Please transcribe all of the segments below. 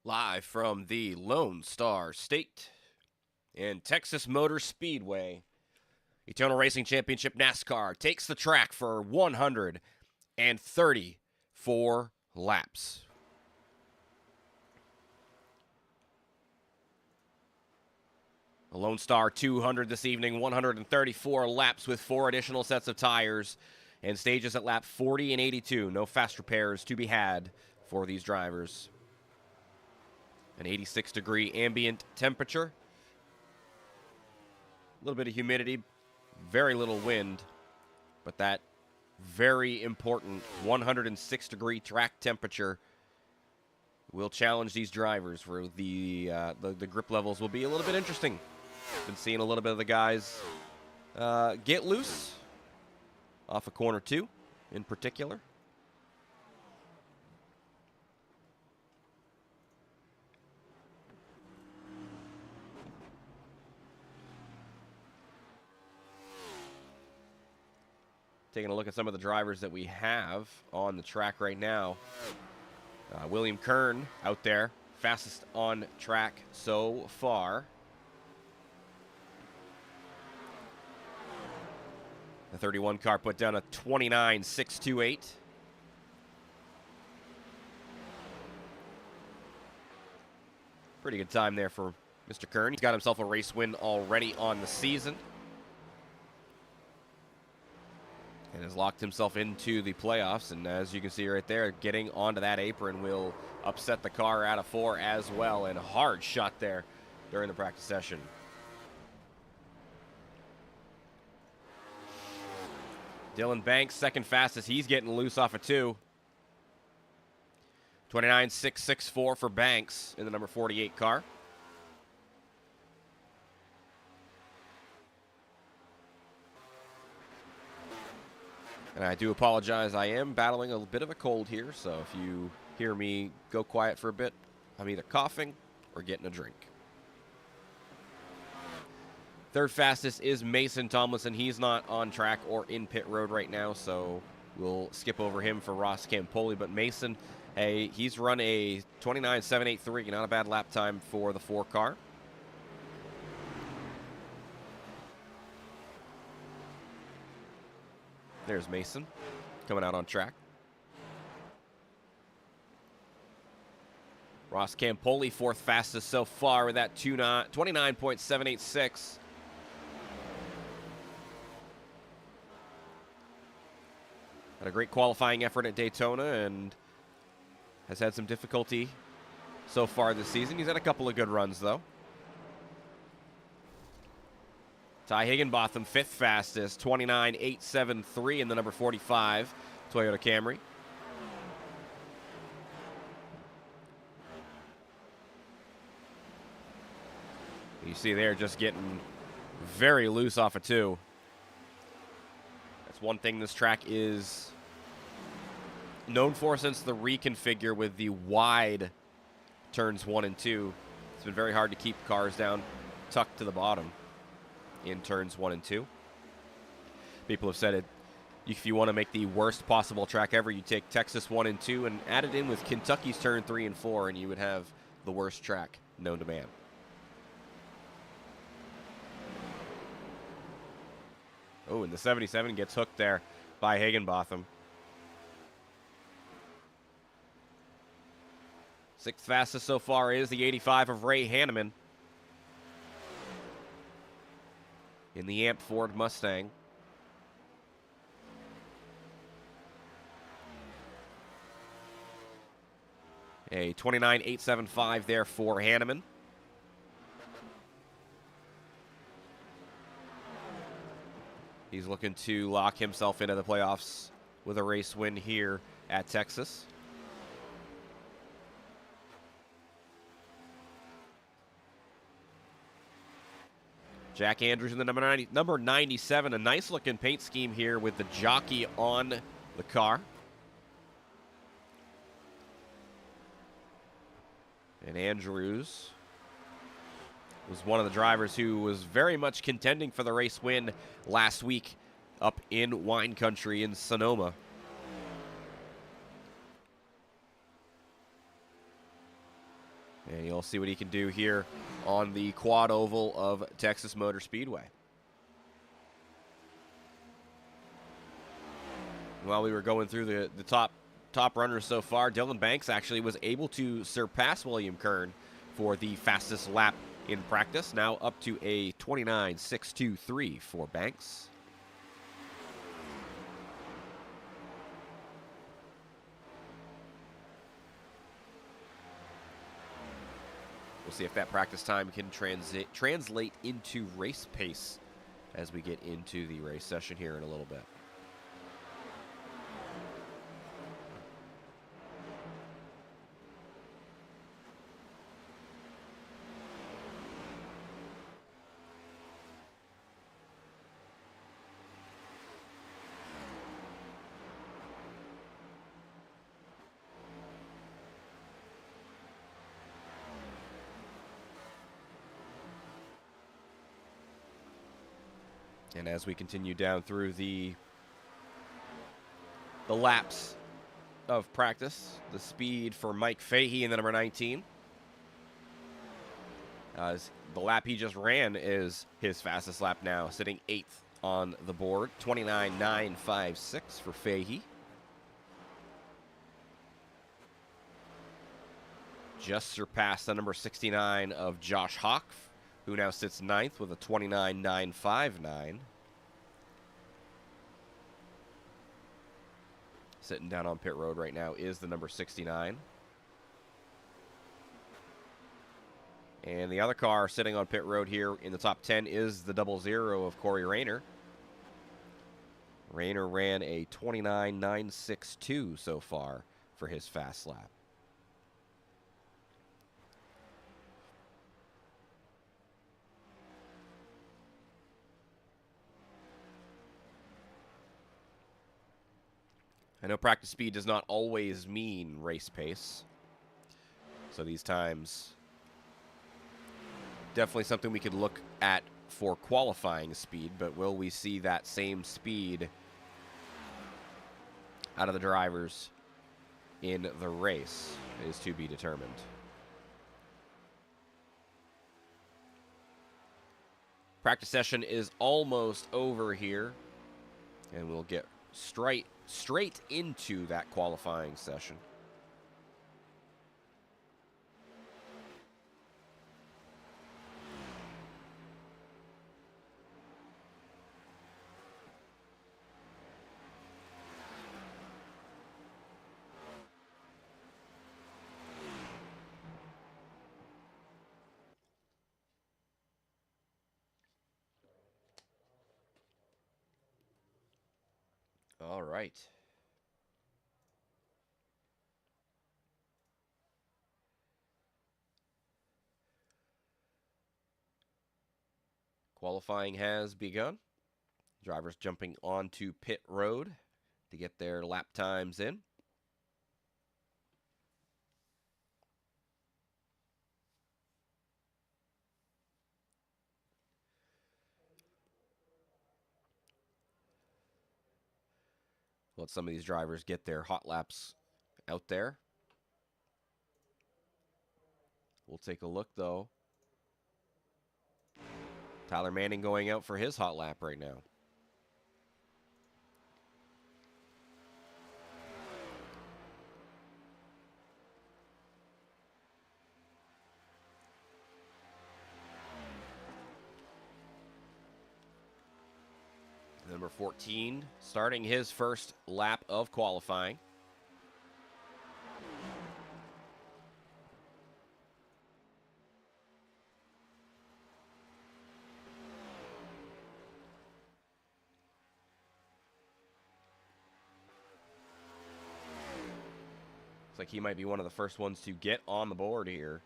Live from the Lone Star State and Texas Motor Speedway, Eternal Racing Championship NASCAR takes the track for 134 laps. The Lone Star 200 this evening, 134 laps with 4 additional sets of tires and stages at lap 40 and 82. No fast repairs to be had for these drivers. An 86-degree ambient temperature. A little bit of humidity, very little wind, but that very important 106-degree track temperature will challenge these drivers where the grip levels will be a little bit interesting. Been seeing a little bit of the guys get loose off of corner 2 in particular. Taking a look at some of the drivers that we have on the track right now. William Kern out there, fastest on track so far. The 31 car put down a 29.628. Pretty good time there for Mr. Kern. He's got himself a race win already on the season. And has locked himself into the playoffs. And as you can see right there, getting onto that apron will upset the car out of 4 as well. And a hard shot there during the practice session. Dylan Banks, second fastest. He's getting loose off of 2. 29.664 for Banks in the number 48 car. And I do apologize, I am battling a bit of a cold here, so if you hear me go quiet for a bit, I'm either coughing or getting a drink. Third fastest is Mason Tomlinson. He's not on track or in pit road right now, so we'll skip over him for Ross Campoli. But Mason, hey, he's run a 29.783, not a bad lap time for the 4 car. There's Mason coming out on track. Ross Campoli, 4th fastest so far with that 29.786. Had a great qualifying effort at Daytona and has had some difficulty so far this season. He's had a couple of good runs, though. Ty Higginbotham, 5th fastest, 29.873 in the number 45 Toyota Camry. You see there just getting very loose off of 2. That's one thing this track is known for since the reconfigure with the wide turns 1 and 2. It's been very hard to keep cars down tucked to the bottom in turns 1 and 2. People have said it, if you want to make the worst possible track ever, you take Texas 1 and 2 and add it in with Kentucky's turn 3 and 4, and you would have the worst track known to man. Oh, and the 77 gets hooked there by Higginbotham. 6th fastest so far is the 85 of Ray Hanneman in the Amp Ford Mustang. A 29.875 there for Hanneman. He's looking to lock himself into the playoffs with a race win here at Texas. Jack Andrews in the number 97. A nice-looking paint scheme here with the jockey on the car. And Andrews was one of the drivers who was very much contending for the race win last week up in wine country in Sonoma. And you'll see what he can do here on the quad oval of Texas Motor Speedway. While we were going through the top runners so far, Dylan Banks actually was able to surpass William Kern for the fastest lap in practice, now up to a 29.623 for Banks. We'll see if that practice time can translate into race pace as we get into the race session here in a little bit. And as we continue down through the laps of practice, the speed for Mike Fahey in the number 19. The lap he just ran is his fastest lap now, sitting 8th on the board, 29.956 for Fahey. Just surpassed the number 69 of Josh Hawk, who now sits 9th with a 29.959. Sitting down on pit road right now is the number 69. And the other car sitting on pit road here in the top 10 is the 00 of Corey Rayner. Rayner ran a 29.962 so far for his fast lap. I know practice speed does not always mean race pace. So these times, definitely something we could look at for qualifying speed, but will we see that same speed out of the drivers in the race is to be determined. Practice session is almost over here, and we'll get straight into that qualifying session. All right. Qualifying has begun. Drivers jumping onto pit road to get their lap times in. Let some of these drivers get their hot laps out there. We'll take a look, though. Tyler Manning going out for his hot lap right now. Number 14 starting his first lap of qualifying. Looks like he might be one of the first ones to get on the board here.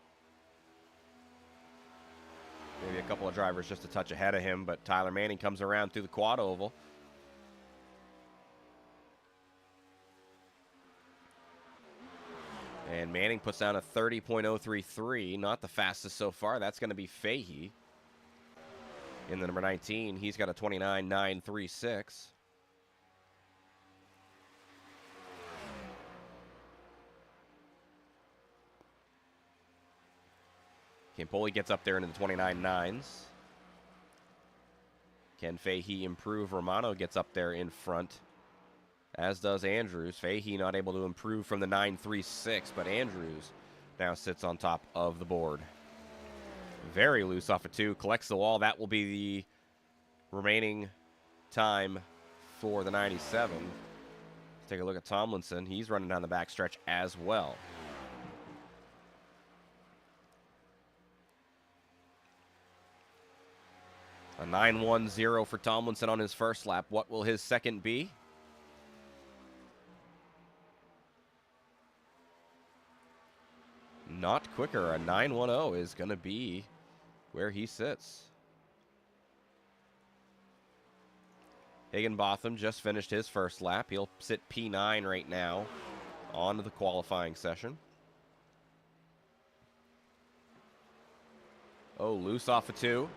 Maybe a couple of drivers just a touch ahead of him, but Tyler Manning comes around through the quad oval. And Manning puts down a 30.033, not the fastest so far. That's going to be Fahey in the number 19. He's got a 29.936. Campoli gets up there into the 29.9s. Can Fahey improve? Romano gets up there in front, as does Andrews. Fahey not able to improve from the 9.36, but Andrews now sits on top of the board. Very loose off of 2, collects the wall. That will be the remaining time for the 97. Let's take a look at Tomlinson. He's running down the backstretch as well. A 9.10 for Tomlinson on his first lap. What will his second be? Not quicker. A 9.10 is going to be where he sits. Higginbotham just finished his first lap. He'll sit P9 right now on the qualifying session. Oh, loose off of 2.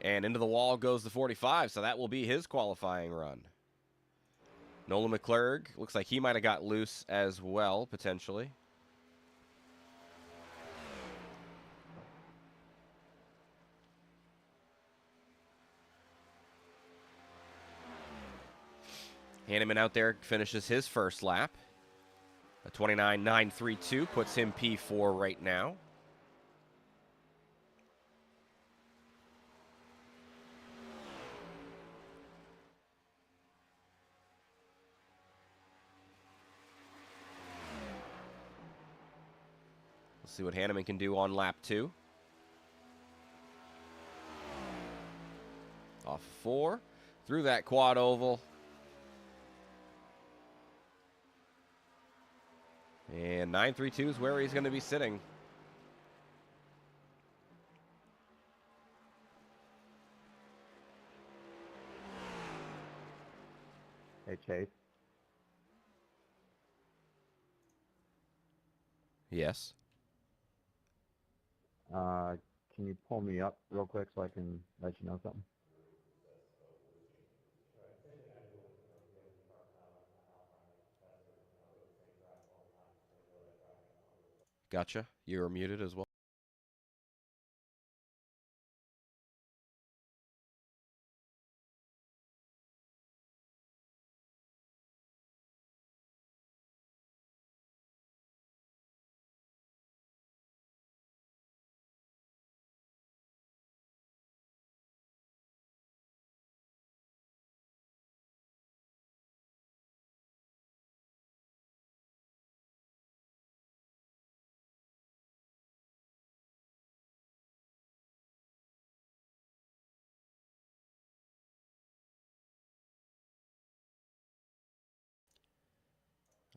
And into the wall goes the 45, so that will be his qualifying run. Nolan McClurg, looks like he might have got loose as well, potentially. Hanneman out there finishes his first lap. A 29.932 puts him P4 right now. Let's see what Hanneman can do on lap 2. Off 4, through that quad oval. And 9.32 is where he's going to be sitting. Hey, Chase. Yes. Can you pull me up real quick so I can let you know something? Gotcha. You're muted as well.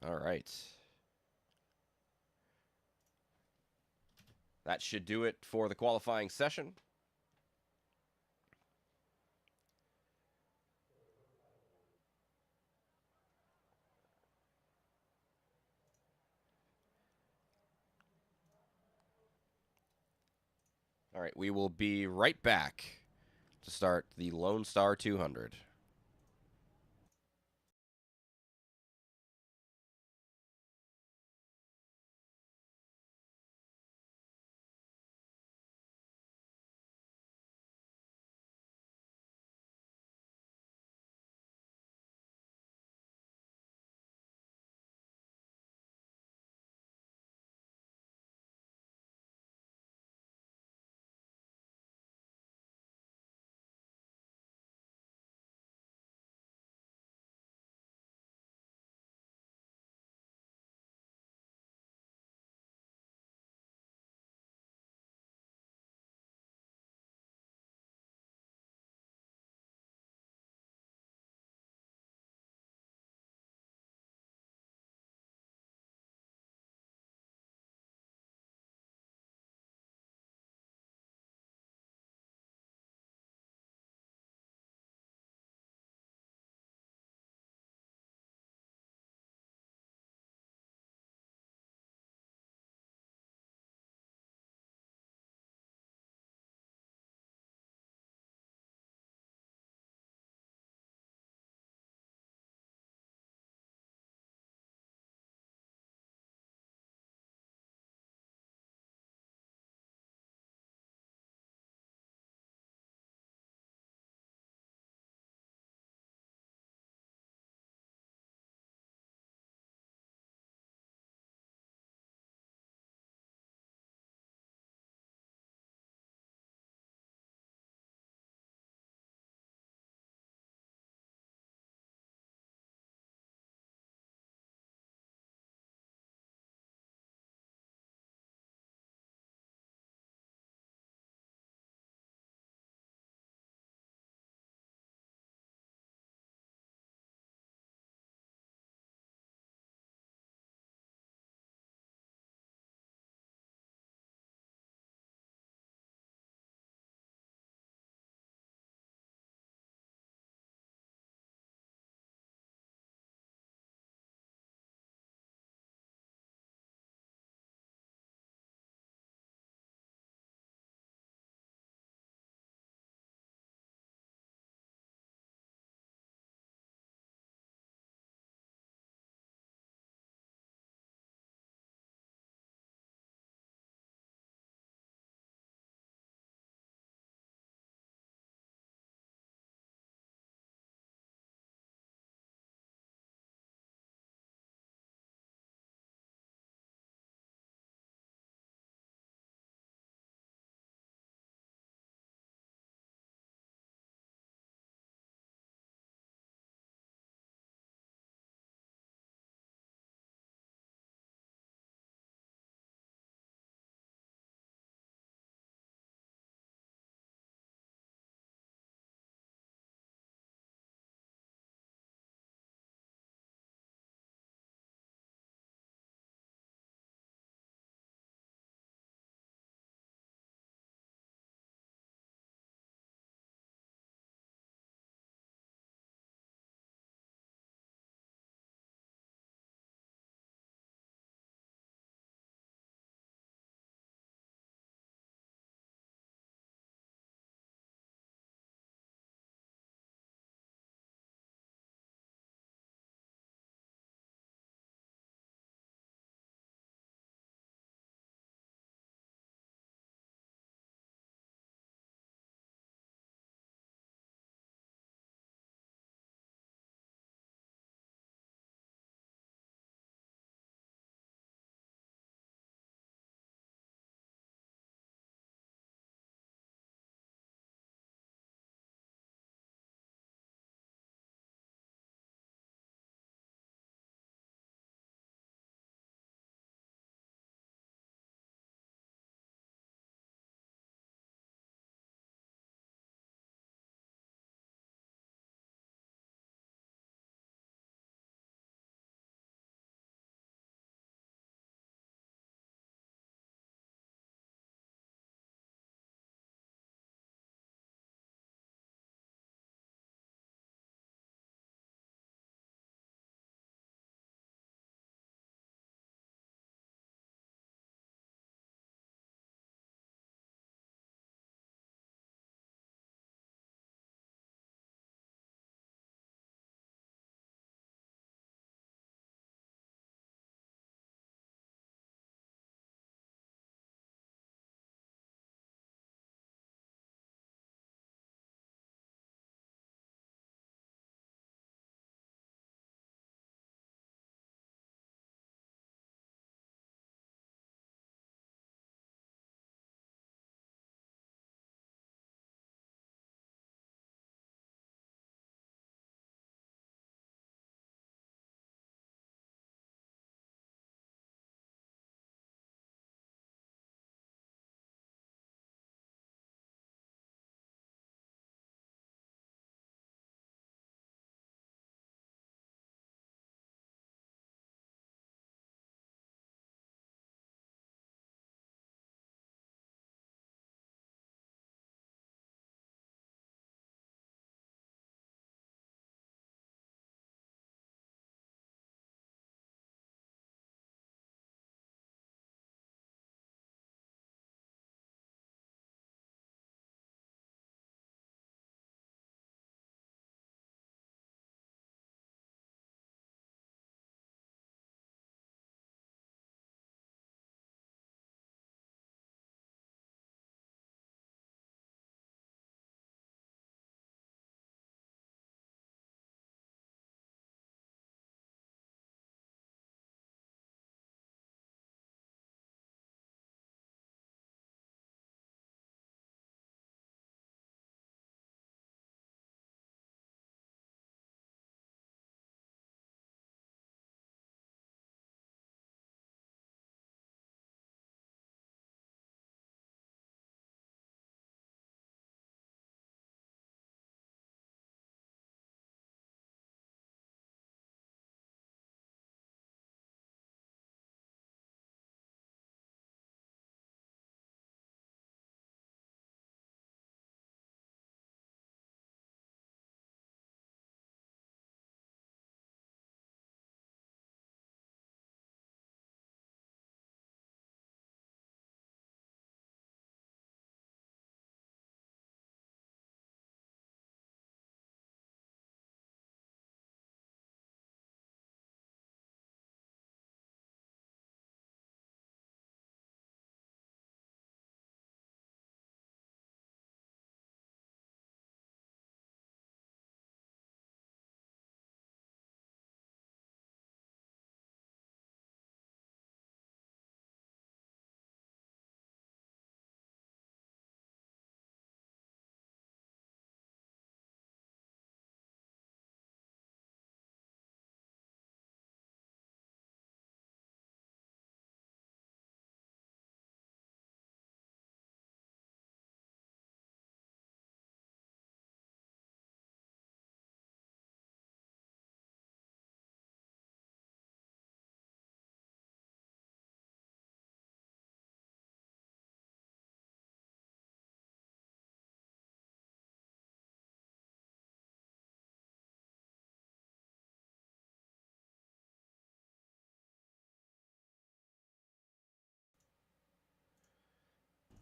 All right. That should do it for the qualifying session. All right, we will be right back to start the Lone Star 200.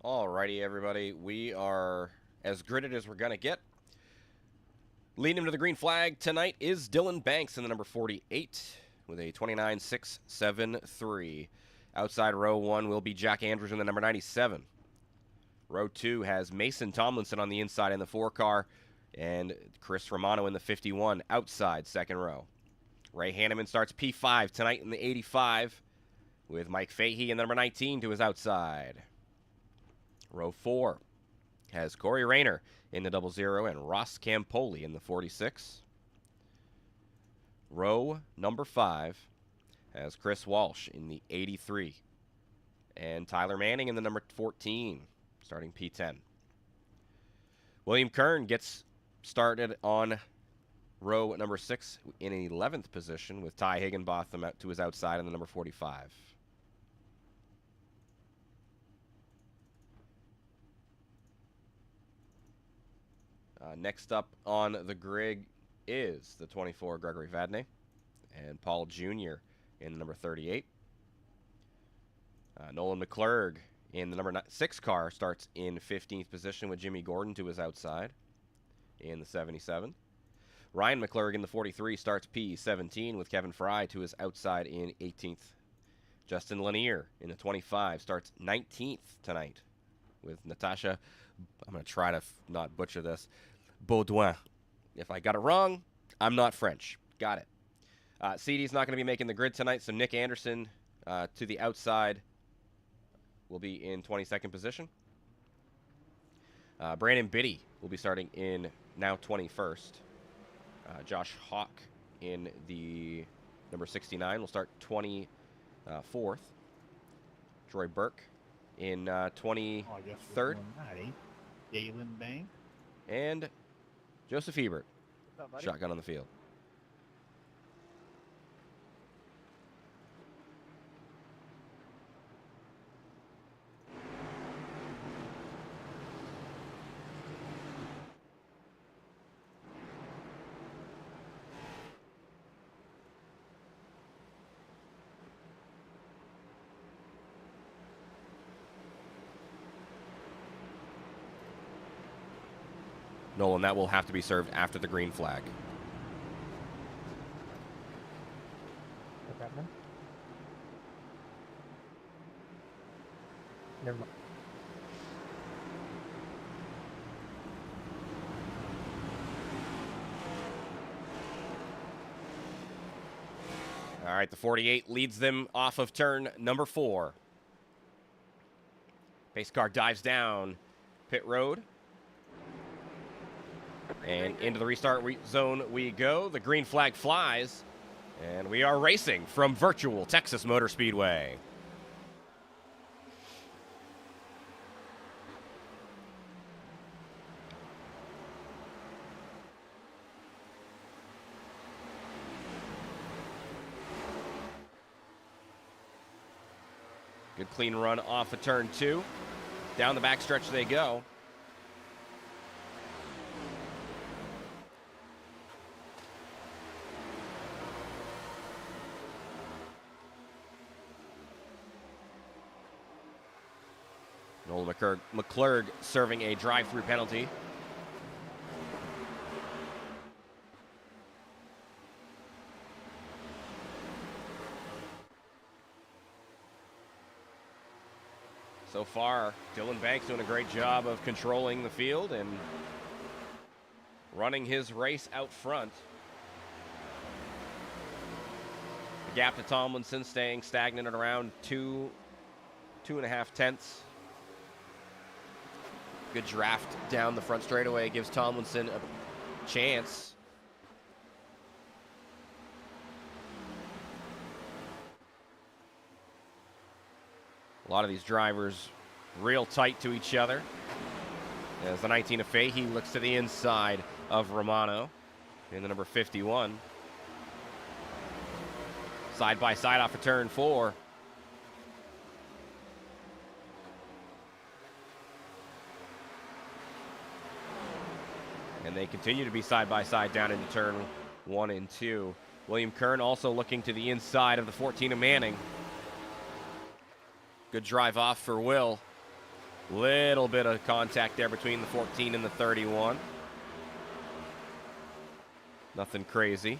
Alrighty, everybody. We are as gridded as we're going to get. Leading him to the green flag tonight is Dylan Banks in the number 48 with a 29.673. Outside row 1 will be Jack Andrews in the number 97. Row 2 has Mason Tomlinson on the inside in the 4 car and Chris Romano in the 51 outside second row. Ray Hanneman starts P5 tonight in the 85 with Mike Fahey in the number 19 to his outside. Row 4 has Corey Rayner in the 00 and Ross Campoli in the 46. Row number 5 has Chris Walsh in the 83 and Tyler Manning in the number 14, starting P10. William Kern gets started on row number 6 in 11th position with Ty Higginbotham out to his outside in the number 45. Next up on the grid is the 24 Gregory Vadney and Paul Jr. in the number 38. Nolan McClurg in the number 6 car starts in 15th position with Jimmy Gordon to his outside in the 77. Ryan McClurg in the 43 starts P17 with Kevin Fry to his outside in 18th. Justin Lanier in the 25 starts 19th tonight with Natasha, I'm going to try to not butcher this, Baudouin. If I got it wrong, I'm not French. Got it. CD's not going to be making the grid tonight, so Nick Anderson to the outside will be in 22nd position. Brandon Biddy will be starting in now 21st. Josh Hawk in the number 69 will start 24th. Troy Burke in 23rd. Galen Bank. And Joseph Hebert, shotgun on the field. Nolan, that will have to be served after the green flag. What's happening? Never mind. All right, the 48 leads them off of turn number 4. Pace car dives down pit road. And into the restart zone we go. The green flag flies. And we are racing from virtual Texas Motor Speedway. Good clean run off of turn 2. Down the backstretch they go. Nolan McClurg serving a drive-through penalty. So far, Dylan Banks doing a great job of controlling the field and running his race out front. The gap to Tomlinson staying stagnant at around 2.5 tenths. Good draft down the front straightaway gives Tomlinson a chance. A lot of these drivers real tight to each other. As the 19 of Fahey looks to the inside of Romano in the number 51. Side by side off of turn 4. And they continue to be side by side down into turn 1 and 2. William Kern also looking to the inside of the 14 of Manning. Good drive off for Will. Little bit of contact there between the 14 and the 31. Nothing crazy.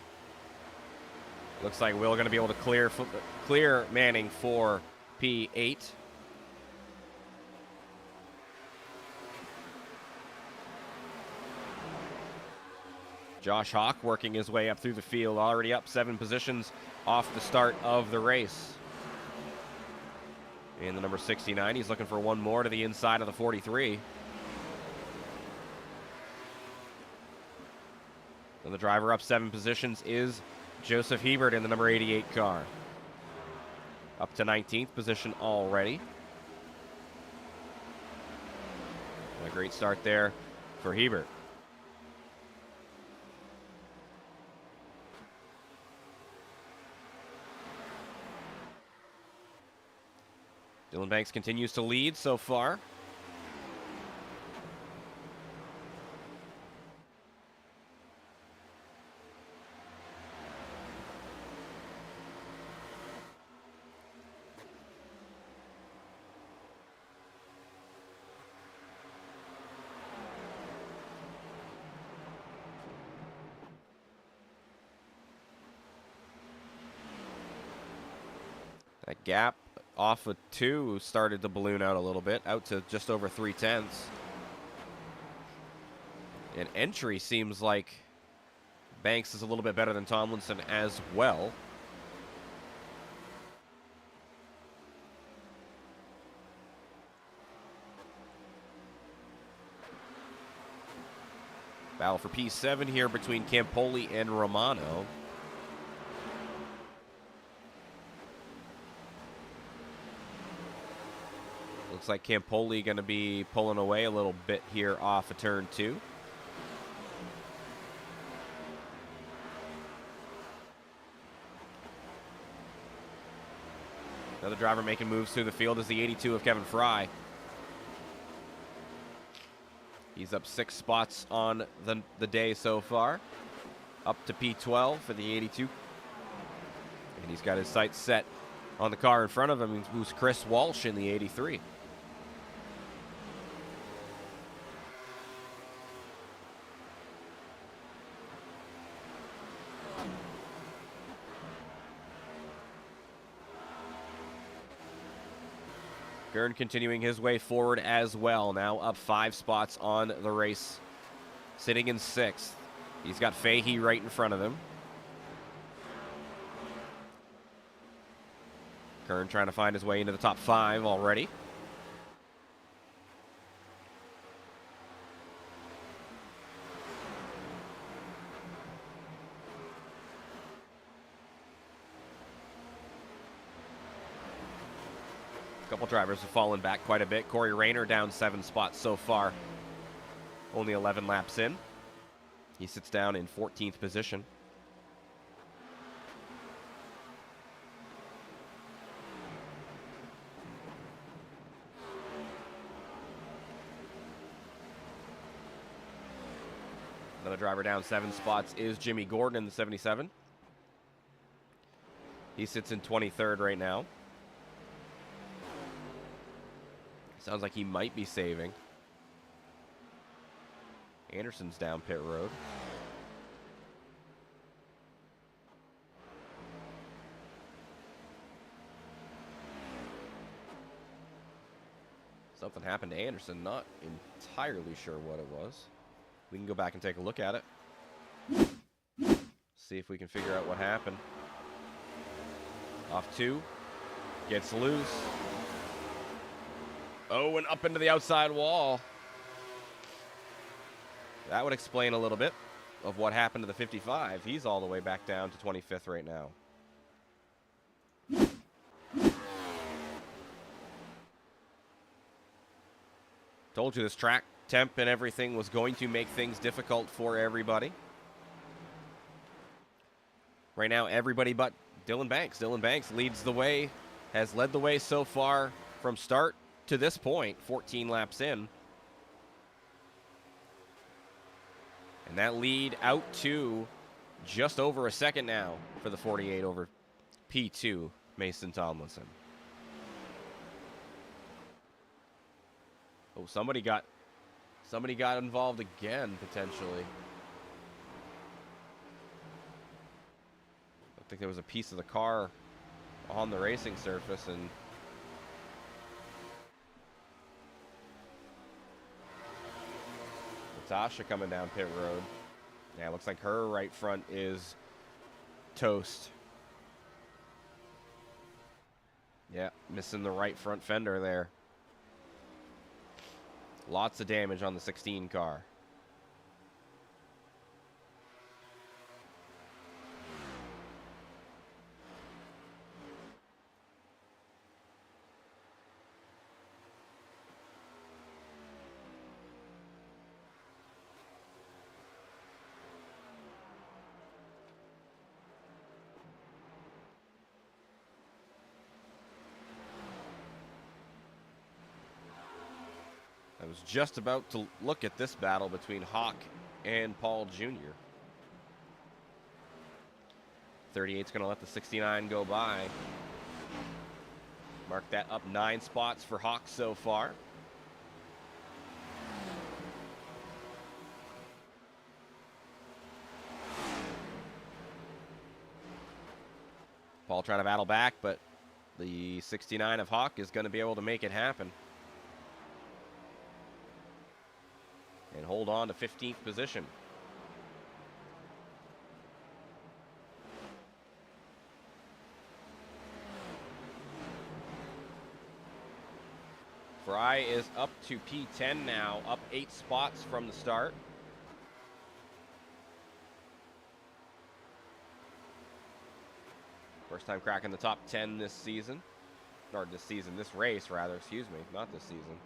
Looks like Will going to be able to clear Manning for P8. Josh Hawk working his way up through the field, already up 7 positions off the start of the race. And the number 69, he's looking for one more to the inside of the 43. And the driver up 7 positions is Joseph Hebert in the number 88 car. Up to 19th position already. A great start there for Hebert. Dylan Banks continues to lead so far. That gap off of 2 started to balloon out a little bit, out to just over 3/10. And entry seems like Banks is a little bit better than Tomlinson as well. Battle for P7 here between Campoli and Romano. Looks like Campoli going to be pulling away a little bit here off of turn 2. Another driver making moves through the field is the 82 of Kevin Fry. He's up 6 spots on the day so far. Up to P12 for the 82. And he's got his sights set on the car in front of him, who's Chris Walsh in the 83. Kern continuing his way forward as well, now up 5 spots on the race, sitting in 6th. He's got Fahey right in front of him. Kern trying to find his way into the top 5 already. Couple drivers have fallen back quite a bit. Corey Rayner down 7 spots so far. Only 11 laps in. He sits down in 14th position. Another driver down 7 spots is Jimmy Gordon in the 77. He sits in 23rd right now. Sounds like he might be saving. Anderson's down pit road. Something happened to Anderson. Not entirely sure what it was. We can go back and take a look at it. See if we can figure out what happened. Off 2. Gets loose. Oh, and up into the outside wall. That would explain a little bit of what happened to the 55. He's all the way back down to 25th right now. Told you this track temp and everything was going to make things difficult for everybody. Right now, everybody but Dylan Banks. Dylan Banks leads the way, has led the way so far from start to this point, 14 laps in. And that lead out to just over a second now for the 48 over P2, Mason Tomlinson. Oh, somebody got involved again, potentially. I think there was a piece of the car on the racing surface, and Natasha coming down pit road. Yeah, it looks like her right front is toast. Yeah, missing the right front fender there. Lots of damage on the 16 car. I was just about to look at this battle between Hawk and Paul Jr. 38's going to let the 69 go by. Mark that up 9 spots for Hawk so far. Paul trying to battle back, but the 69 of Hawk is going to be able to make it happen. And hold on to 15th position. Fry is up to P10 now, up 8 spots from the start. First time cracking the top 10 this season. Or this race rather, excuse me, not this season.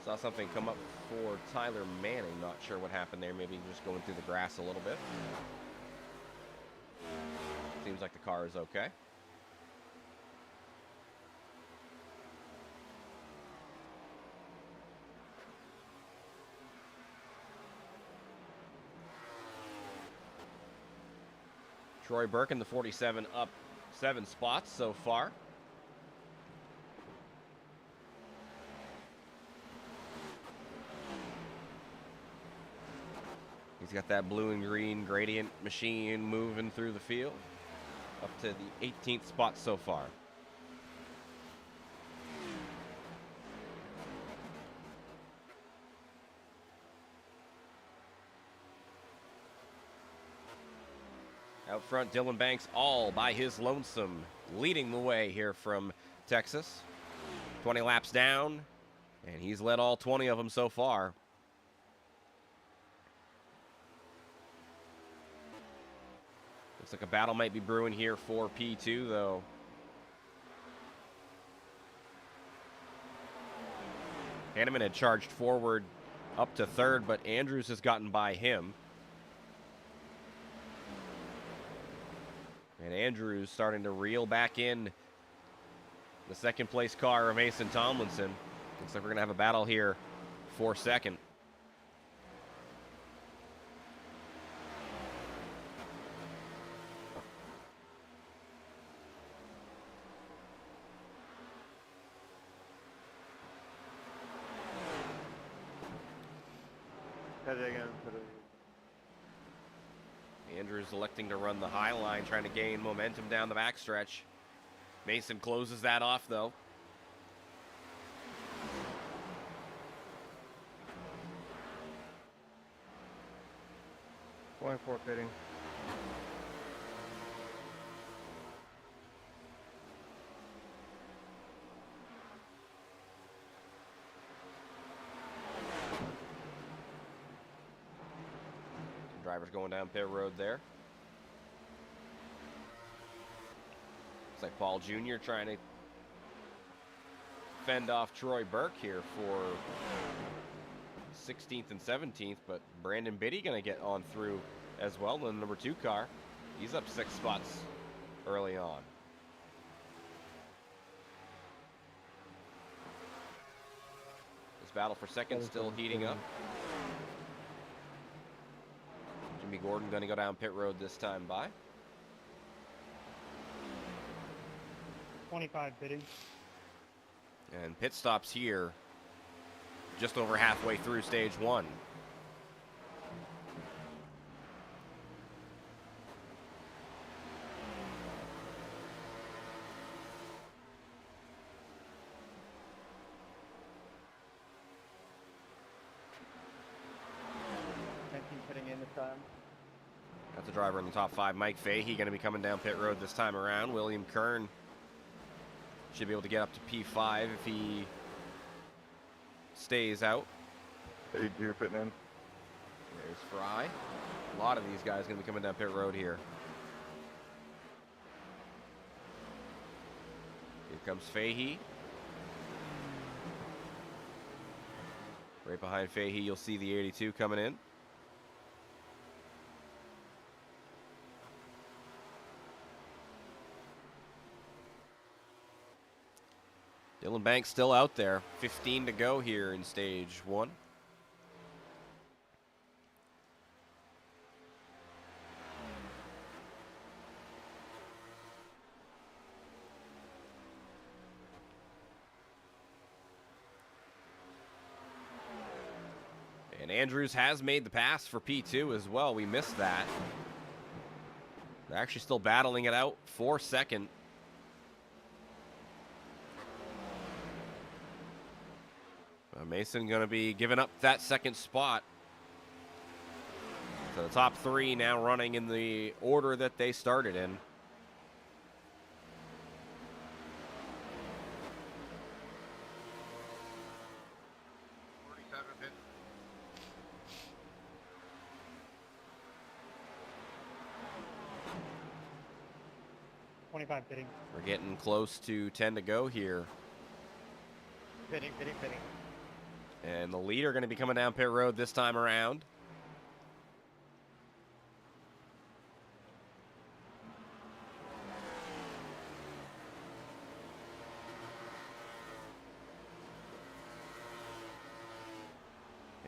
Saw something come up for Tyler Manning. Not sure what happened there. Maybe just going through the grass a little bit. Seems like the car is okay. Troy Burke in the 47 up 7 spots so far. He's got that blue and green gradient machine moving through the field. Up to the 18th spot so far. Out front, Dylan Banks all by his lonesome, leading the way here from Texas. 20 laps down, and he's led all 20 of them so far. Looks like a battle might be brewing here for P2, though. Hanneman had charged forward up to third, but Andrews has gotten by him. And Andrews starting to reel back in the second place car of Mason Tomlinson. Looks like we're going to have a battle here for second. Andrews electing to run the high line, trying to gain momentum down the backstretch. Mason closes that off, though. Going for pitting. Drivers going down pit road there. Looks like Paul Jr. trying to fend off Troy Burke here for 16th and 17th, but Brandon Biddy going to get on through as well in the number 2 car. He's up 6 spots early on. This battle for second still heating up. Jimmy Gordon going to go down pit road this time by. 25 pitting. And pit stops here just over halfway through stage 1. Pitting in this time. That's the driver in the top 5, Mike Fahey, going to be coming down pit road this time around. William Kern should be able to get up to P5 if he stays out. Hey, you're pitting in. There's Fry. A lot of these guys going to be coming down pit road here. Here comes Fahey. Right behind Fahey, you'll see the 82 coming in. Dylan Banks still out there. 15 to go here in stage 1. And Andrews has made the pass for P2 as well. We missed that. They're actually still battling it out for second. Mason going to be giving up that second spot. So the top 3 now running in the order that they started in. Pit. 25 pitting. We're getting close to 10 to go here. Pitting. And the leader going to be coming down pit road this time around.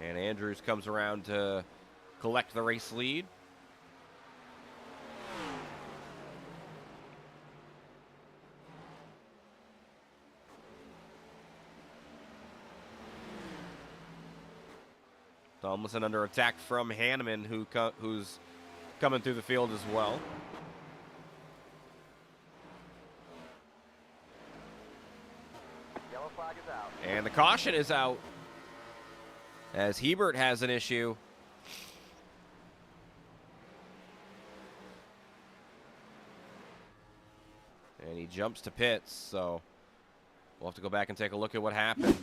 And Andrews comes around to collect the race lead. Tomlinson under attack from Hanneman, who's coming through the field as well. Yellow flag is out. And the caution is out as Hebert has an issue. And he jumps to pits, so we'll have to go back and take a look at what happened.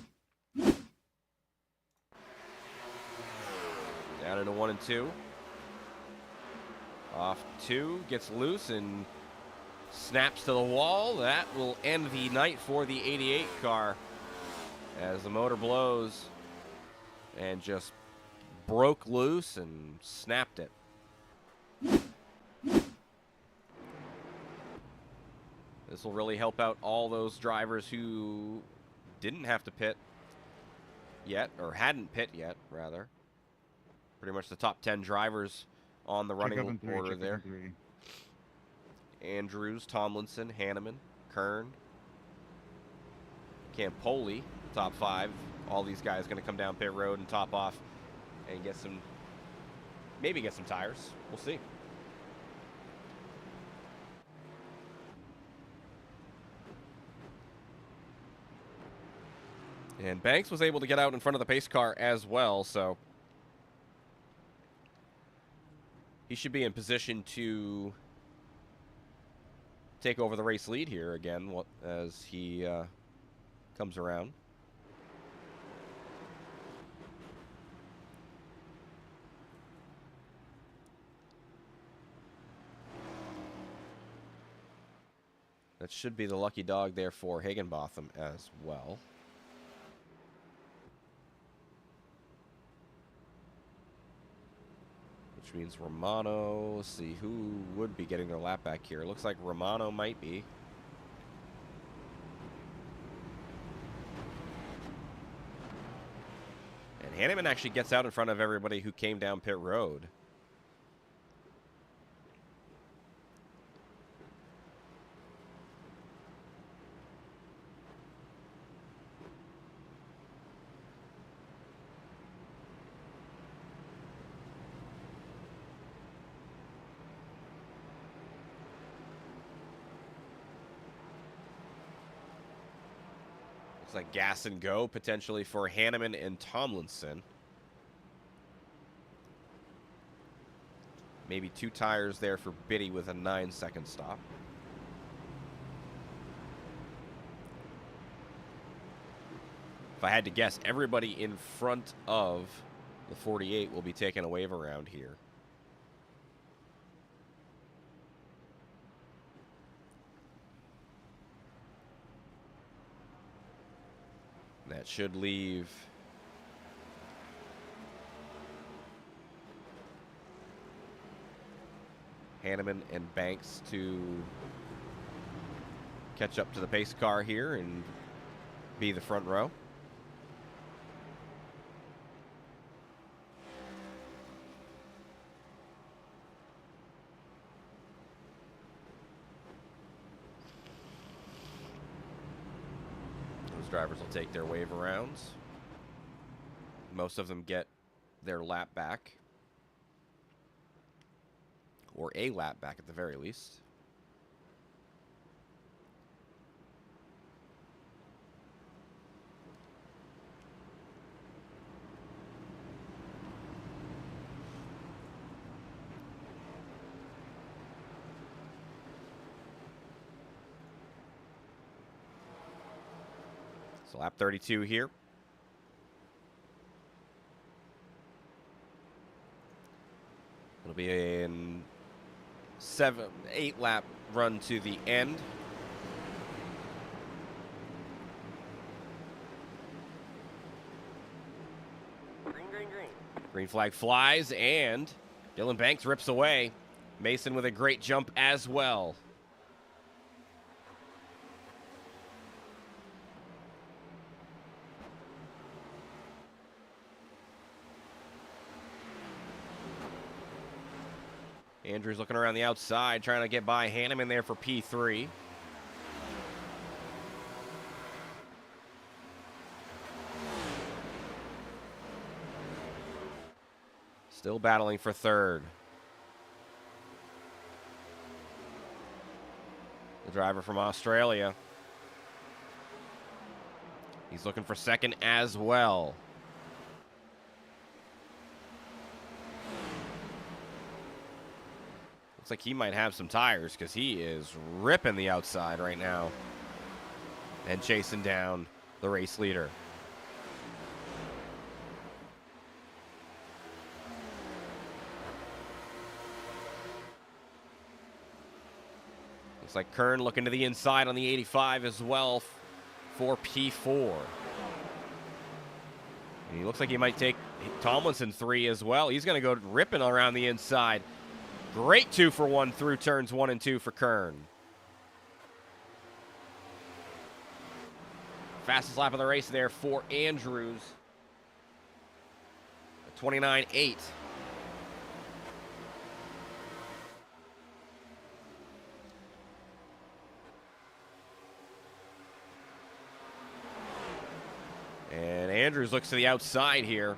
Down into 1 and 2. Off 2, gets loose and snaps to the wall. That will end the night for the 88 car as the motor blows and just broke loose and snapped it. This will really help out all those drivers who didn't have to pit yet, or hadn't pit yet, rather. Pretty much the top 10 drivers on the running order there. Andrews, Tomlinson, Hanneman, Kern, Campoli, top 5. All these guys going to come down pit road and top off and get some, maybe get some tires. We'll see. And Banks was able to get out in front of the pace car as well, so he should be in position to take over the race lead here again as he comes around. That should be the lucky dog there for Higginbotham as well. Which means Romano, let's see, who would be getting their lap back here? Looks like Romano might be. And Hanneman actually gets out in front of everybody who came down pit road. like gas and go potentially for Hanneman and Tomlinson. Maybe 2 tires there for Biddy with a 9-second stop. If I had to guess, everybody in front of the 48 will be taking a wave around here. That should leave Hanneman and Banks to catch up to the pace car here and be the front row. Those drivers will take their wave arounds. Most of them get their lap back. Or a lap back at the very least. So lap 32 here. It'll be in 8 lap run to the end. Green flag flies, and Dylan Banks rips away. Mason with a great jump as well. Andrews looking around the outside, trying to get by Hanneman there for P3. Still battling for third. The driver from Australia. He's looking for second as well. Looks like he might have some tires because he is ripping the outside right now and chasing down the race leader. Looks like Kern looking to the inside on the 85 as well for P4. And he looks like he might take Tomlinson 3 as well. He's going to go ripping around the inside. Great 2-for-1 through turns 1 and 2 for Kern. Fastest lap of the race there for Andrews. 29.8. And Andrews looks to the outside here.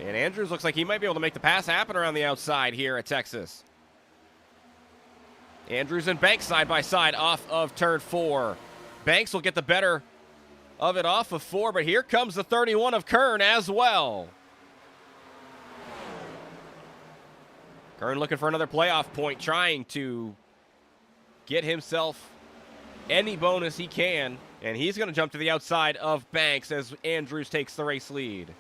And Andrews looks like he might be able to make the pass happen around the outside here at Texas. Andrews and Banks side by side off of turn 4. Banks will get the better of it off of 4, but here comes the 31 of Kern as well. Kern looking for another playoff point, trying to get himself any bonus he can, and he's going to jump to the outside of Banks as Andrews takes the race lead.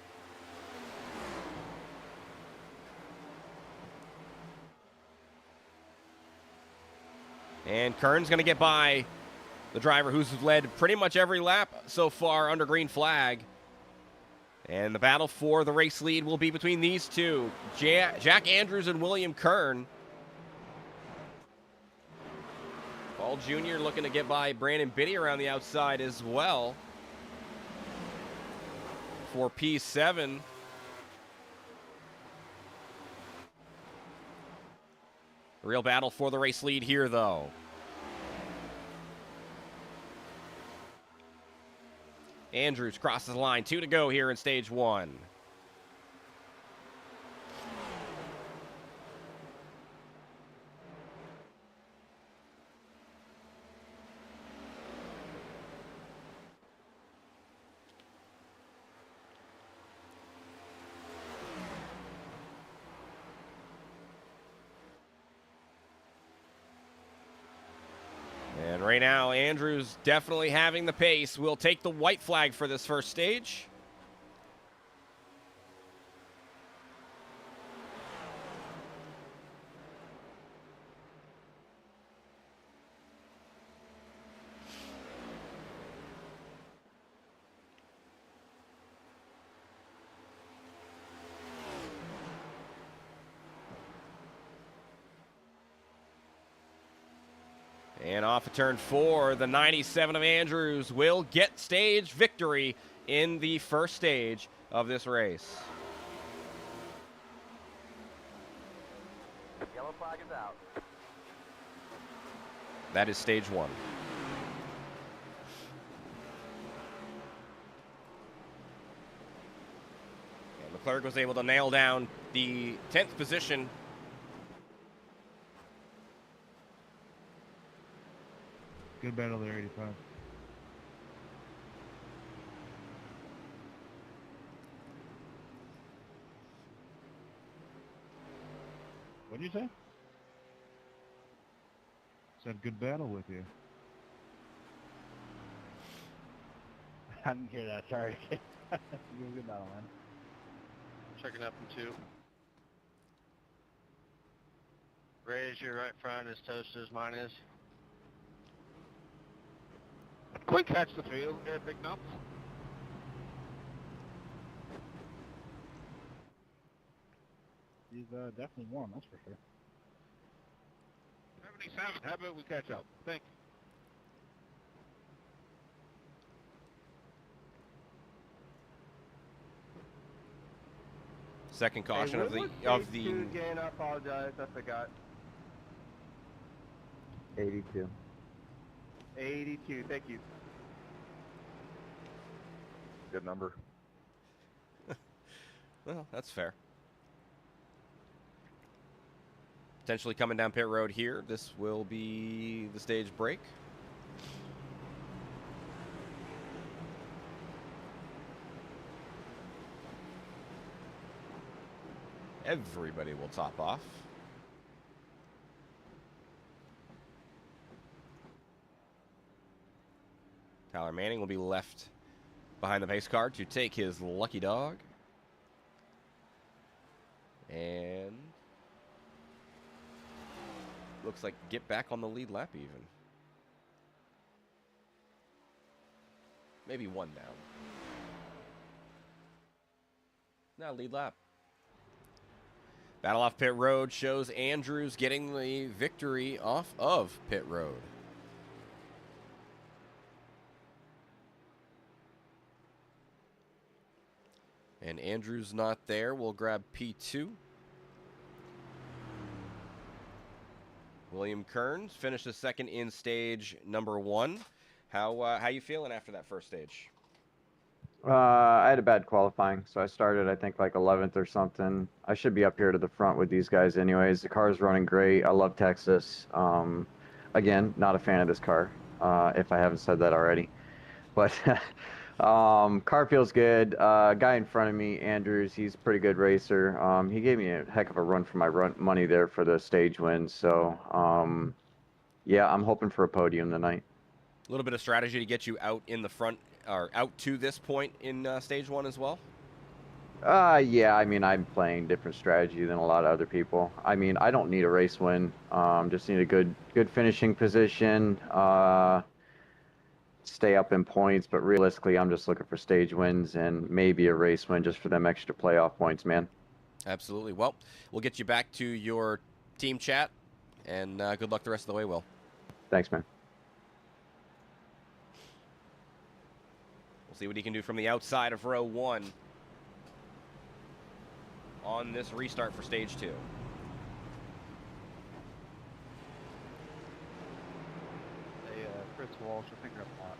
And Kern's going to get by the driver who's led pretty much every lap so far under green flag. And the battle for the race lead will be between these two, Jack Andrews and William Kern. Paul Jr. looking to get by Brandon Biddy around the outside as well for P7. Real battle for the race lead here, though. Andrews crosses the line. 2 to go here in stage 1. Right now, Andrews definitely having the pace. We'll take the white flag for this first stage. And off of turn 4, the 97 of Andrews will get stage victory in the first stage of this race. Yellow flag is out. That is stage 1. And Leclerc was able to nail down the 10th position. Good battle there, 85. What'd you say? Said good battle with you. I didn't hear that. Sorry. You were good battle, man. Checking up in 2. Raise your right front as toast as mine is. Quick catch the field there, Big Nuts. He's definitely warm, that's for sure. 77, how about we catch up? Thank you. Second caution of the Again, I apologize. I forgot. 82. 82. Thank you. Good number. Well, that's fair. Potentially coming down pit road here. This will be the stage break. Everybody will top off. Tyler Manning will be left behind the pace car to take his lucky dog. And looks like get back on the lead lap even. Maybe one down. Now lead lap. Battle off pit road shows Andrews getting the victory off of pit road. And Andrews not there. We'll grab P2. William Kern finishes second in stage number 1. How you feeling after that first stage? I had a bad qualifying, so I started, I think, like 11th or something. I should be up here to the front with these guys anyways. The car's running great. I love Texas. Again, not a fan of this car, if I haven't said that already. But car feels good. Guy in front of me, Andrews, he's a pretty good racer. He gave me a heck of a run for my money there for the stage win. So, yeah, I'm hoping for a podium tonight. A little bit of strategy to get you out in the front, or out to this point in stage 1 as well? Yeah, I mean, I'm playing different strategy than a lot of other people. I mean, I don't need a race win. Just need a good finishing position. Stay up in points, but realistically, I'm just looking for stage wins and maybe a race win just for them extra playoff points, man. Absolutely. Well, we'll get you back to your team chat, and good luck the rest of the way, Will. Thanks, man. We'll see what he can do from the outside of row 1 on this restart for stage 2. Hey, Chris Walsh, your finger up hot.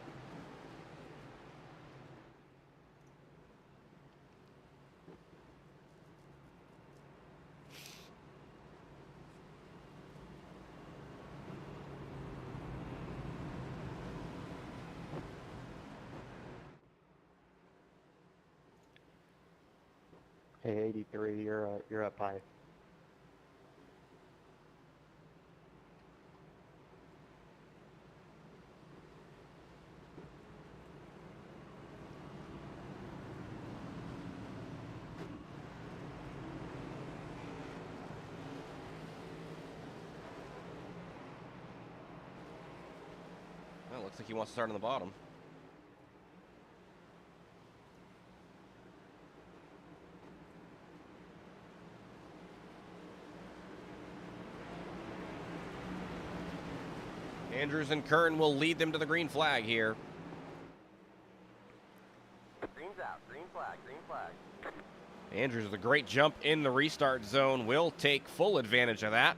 Hey, 83, you're up high. Looks like he wants to start on the bottom. Andrews and Kern will lead them to the green flag here. Green's out. Green flag. Green flag. Andrews with a great jump in the restart zone will take full advantage of that.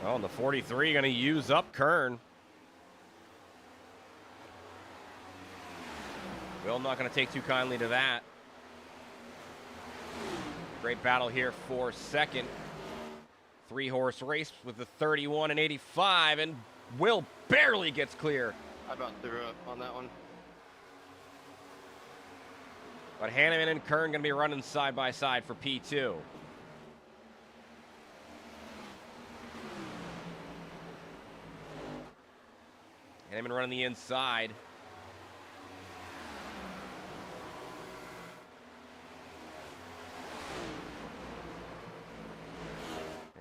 Oh, and the 43 going to use up Kern. Will not going to take too kindly to that. Great battle here for second. 3-horse race with the 31 and 85, and Will barely gets clear. I about threw up on that one. But Hanneman and Kern going to be running side by side for P2. Hanneman running the inside.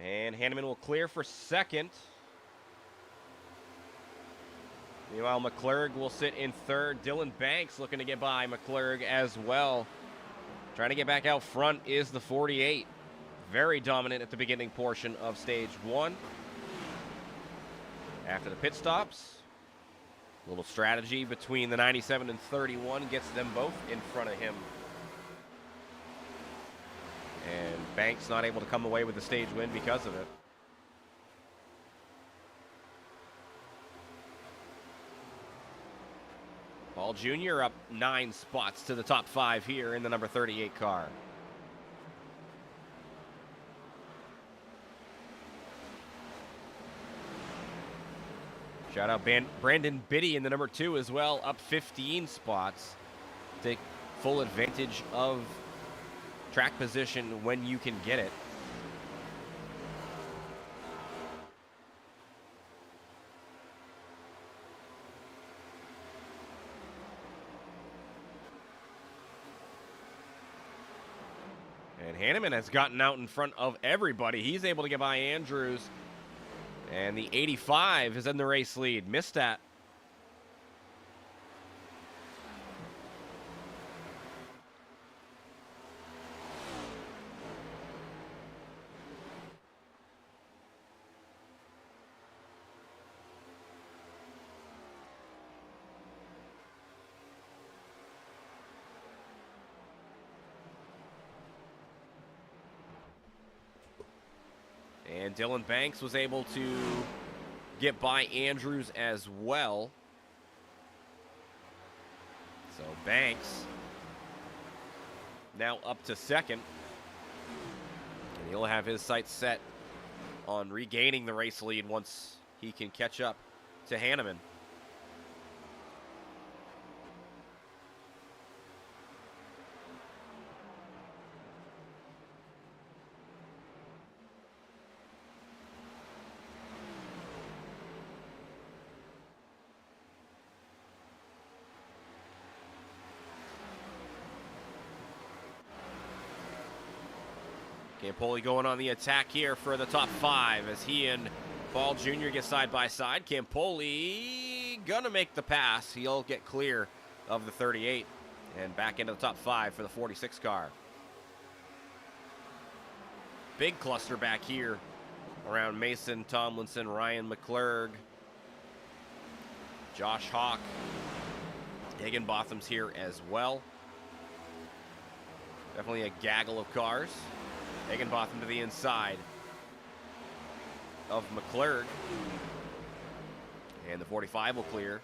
And Hanneman will clear for second. Meanwhile, McClurg will sit in third. Dylan Banks looking to get by McClurg as well. Trying to get back out front is the 48. Very dominant at the beginning portion of stage one. After the pit stops, a little strategy between the 97 and 31 gets them both in front of him. And Banks not able to come away with the stage win because of it. Paul Jr. up 9 spots to the top 5 here in the number 38 car. Shout out Brandon Biddy in the number 2 as well, up 15 spots. Take full advantage of track position when you can get it. And Hanneman has gotten out in front of everybody. He's able to get by Andrews. And the 85 is in the race lead. Missed that. And Dylan Banks was able to get by Andrews as well. So Banks now up to second. And he'll have his sights set on regaining the race lead once he can catch up to Hanneman. Campoli going on the attack here for the top 5 as he and Ball Jr. get side by side. Campoli gonna make the pass. He'll get clear of the 38 and back into the top 5 for the 46 car. Big cluster back here around Mason Tomlinson, Ryan McClurg, Josh Hawk. Higginbotham's here as well. Definitely a gaggle of cars. Higginbotham to the inside of McClurg. And the 45 will clear.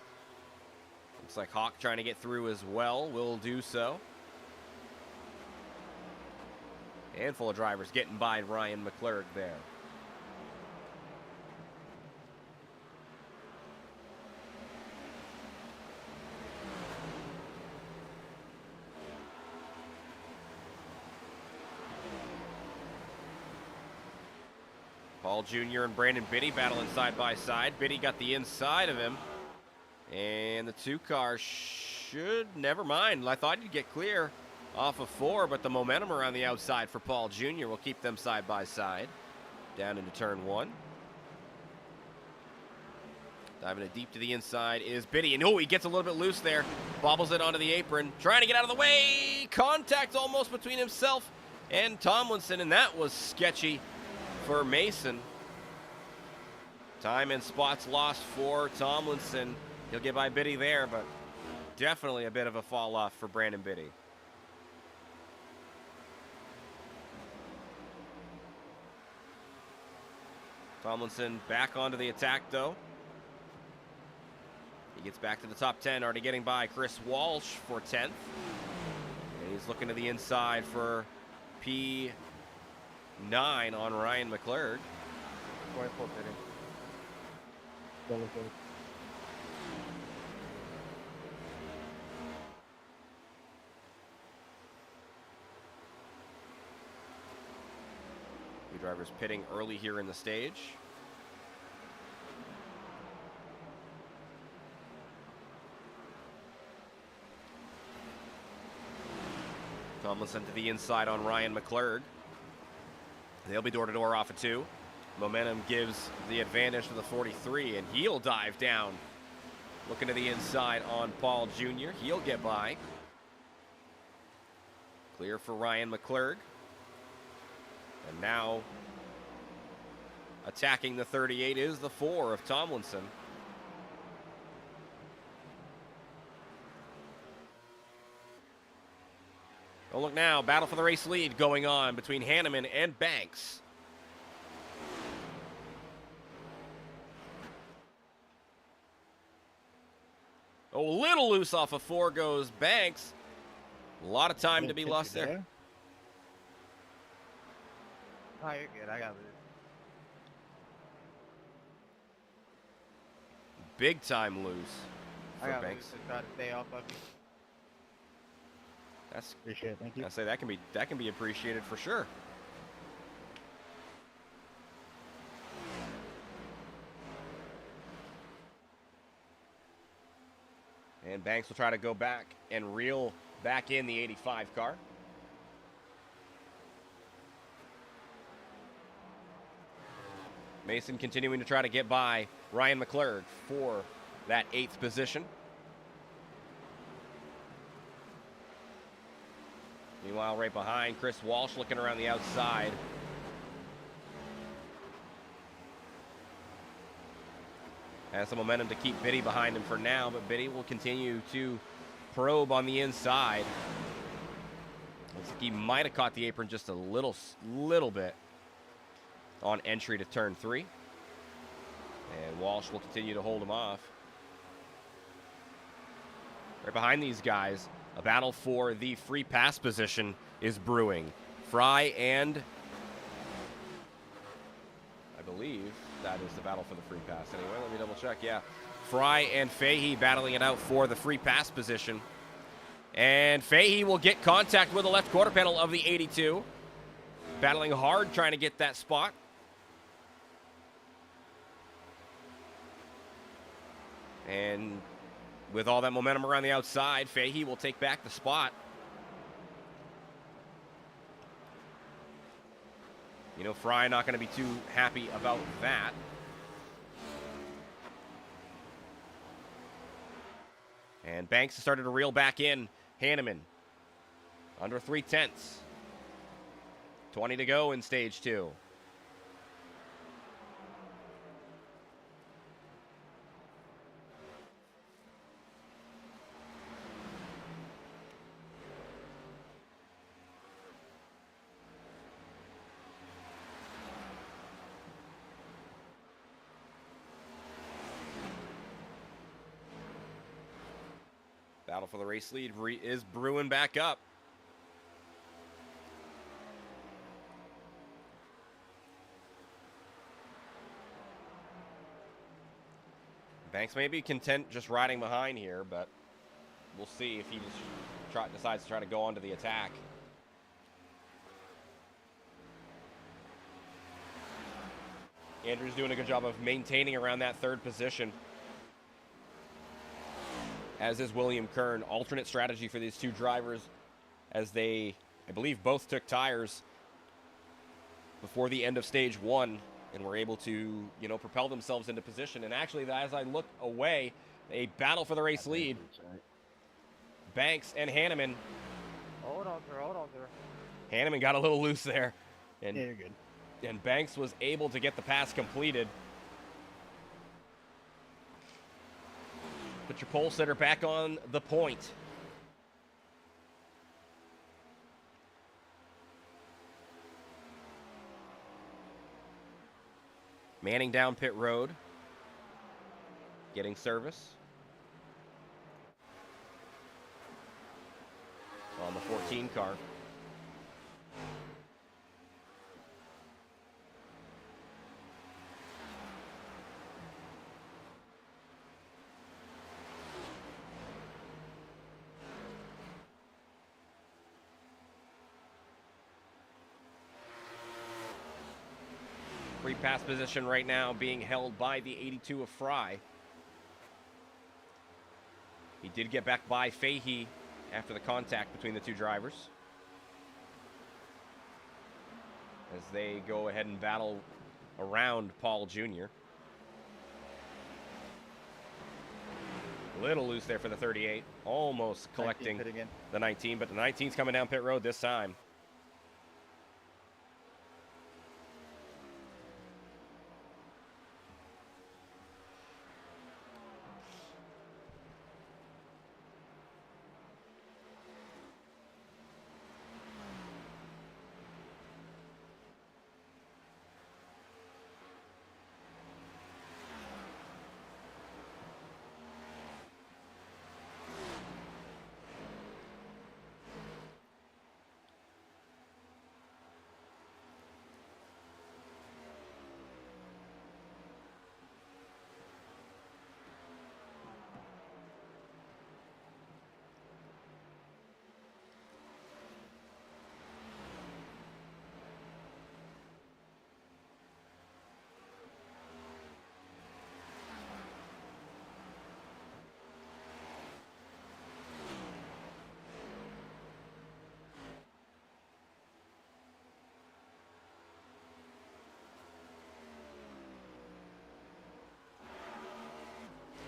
Looks like Hawk trying to get through as well. Will do so. Handful of drivers getting by Ryan McClurg there. Paul Jr. and Brandon Biddy battling side by side. Biddy got the inside of him. And the 2 cars should, never mind. I thought you'd get clear. off of 4, but the momentum around the outside for Paul Jr. will keep them side by side. Down into turn 1. Diving it deep to the inside is Biddy, and he gets a little bit loose there. Bobbles it onto the apron, trying to get out of the way. Contact almost between himself and Tomlinson, and that was sketchy for Mason. Time and spots lost for Tomlinson. He'll get by Biddy there, but definitely a bit of a fall off for Brandon Biddy. Tomlinson back onto the attack, though. He gets back to the top 10, already getting by Chris Walsh for 10th. And he's looking to the inside for P9 on Ryan McClurg. 24 fitting. Double fade. Two drivers pitting early here in the stage. Tomlinson to the inside on Ryan McClurg. They'll be door-to-door off of 2. Momentum gives the advantage to the 43, and he'll dive down. Looking to the inside on Paul Jr. He'll get by. Clear for Ryan McClurg. And now attacking the 38 is the 4 of Tomlinson. Oh, look now, battle for the race lead going on between Hanneman and Banks. Oh, a little loose off of 4 goes Banks. A lot of time to be lost there. Oh, you're good. I got it. Big time loose I for got Banks. to try to stay off of you. That's, Appreciate it. Thank you. I say that can be appreciated for sure. And Banks will try to go back and reel back in the 85 car. Mason continuing to try to get by Ryan McClurg for that 8th position. Meanwhile, right behind, Chris Walsh looking around the outside. Has some momentum to keep Biddy behind him for now, but Biddy will continue to probe on the inside. Looks like he might have caught the apron just a little bit on entry to turn 3. And Walsh will continue to hold him off. Right behind these guys, a battle for the free pass position is brewing. Fry and, I believe that is the battle for the free pass anyway. Let me double check. Yeah. Fry and Fahey battling it out for the free pass position. And Fahey will get contact with the left quarter panel of the 82. Battling hard, trying to get that spot. And with all that momentum around the outside, Fahey will take back the spot. You know, Fry not going to be too happy about that. And Banks has started to reel back in. Hanneman under 3/10. 20 to go in stage 2. Battle for the race lead is brewing back up. Banks may be content just riding behind here, but we'll see if he just decides to try to go onto the attack. Andrew's doing a good job of maintaining around that 3rd position, as is William Kern. Alternate strategy for these two drivers as they, I believe, both took tires before the end of stage 1 and were able to, you know, propel themselves into position. And actually, as I look away, a battle for the race lead. Banks and Hanneman. Hold on, sir. Hold on, sir. Hanneman got a little loose there. And, Yeah, you're good. and Banks was able to get the pass completed. Put your pole sitter back on the point. Manning down pit road. Getting service. On the 14 car. Free pass position right now being held by the 82 of Fry. He did get back by Fahey after the contact between the two drivers, as they go ahead and battle around Paul Jr. Little loose there for the 38, almost collecting the 19, but the 19's coming down pit road this time.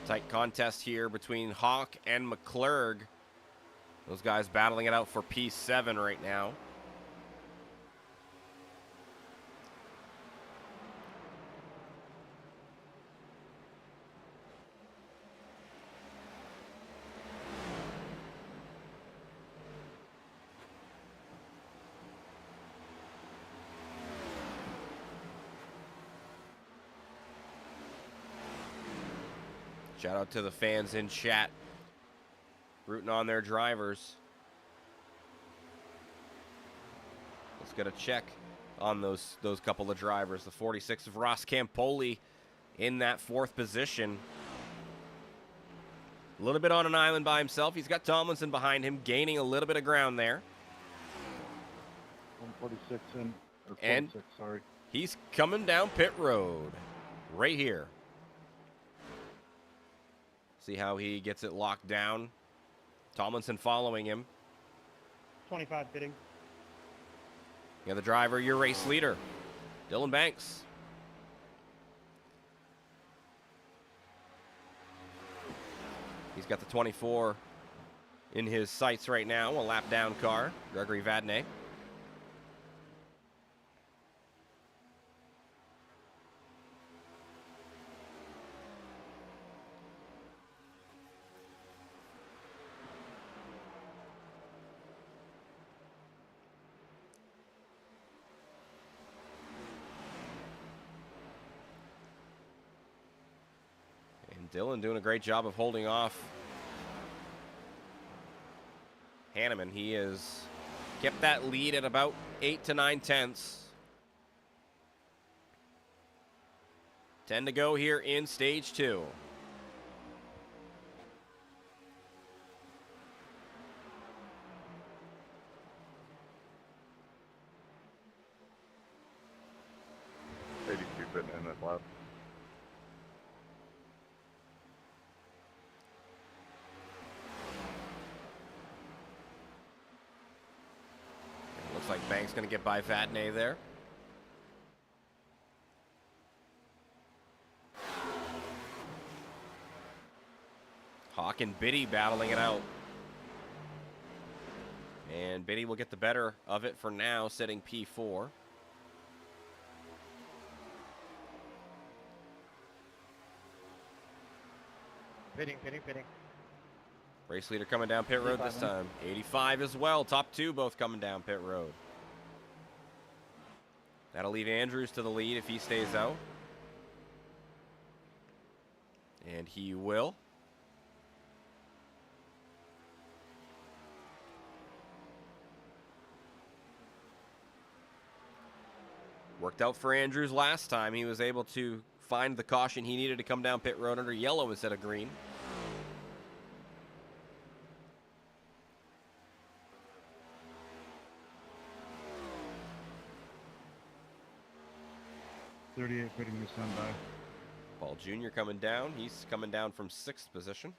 Tight contest here between Hawk and McClurg. Those guys battling it out for P7 right now. Shout out to the fans in chat, rooting on their drivers. Let's get a check on those couple of drivers. The 46 of Ross Campoli in that 4th position. A little bit on an island by himself. He's got Tomlinson behind him, gaining a little bit of ground there. 146 in, or 46, And sorry. he's coming down pit road right here. See how he gets it locked down. Tomlinson following him. 25 pitting. You're the driver, your race leader, Dylan Banks. He's got the 24 in his sights right now, a lap down car, Gregory Vadnais. Dylan doing a great job of holding off Hanneman. He has kept that lead at about 8 to 9 tenths. 10 to go here in stage 2. Putting in that lap. Banks going to get by Vatney there. Hawk and Biddy battling it out. And Biddy will get the better of it for now, sitting P4. Pitting. Race leader coming down pit road this time. 85 as well. Top two both coming down pit road. That'll leave Andrews to the lead if he stays out. And he will. Worked out for Andrews last time. He was able to find the caution he needed to come down pit road under yellow instead of green. .38 pitting this time by. Paul Jr. coming down. He's coming down from 6th position.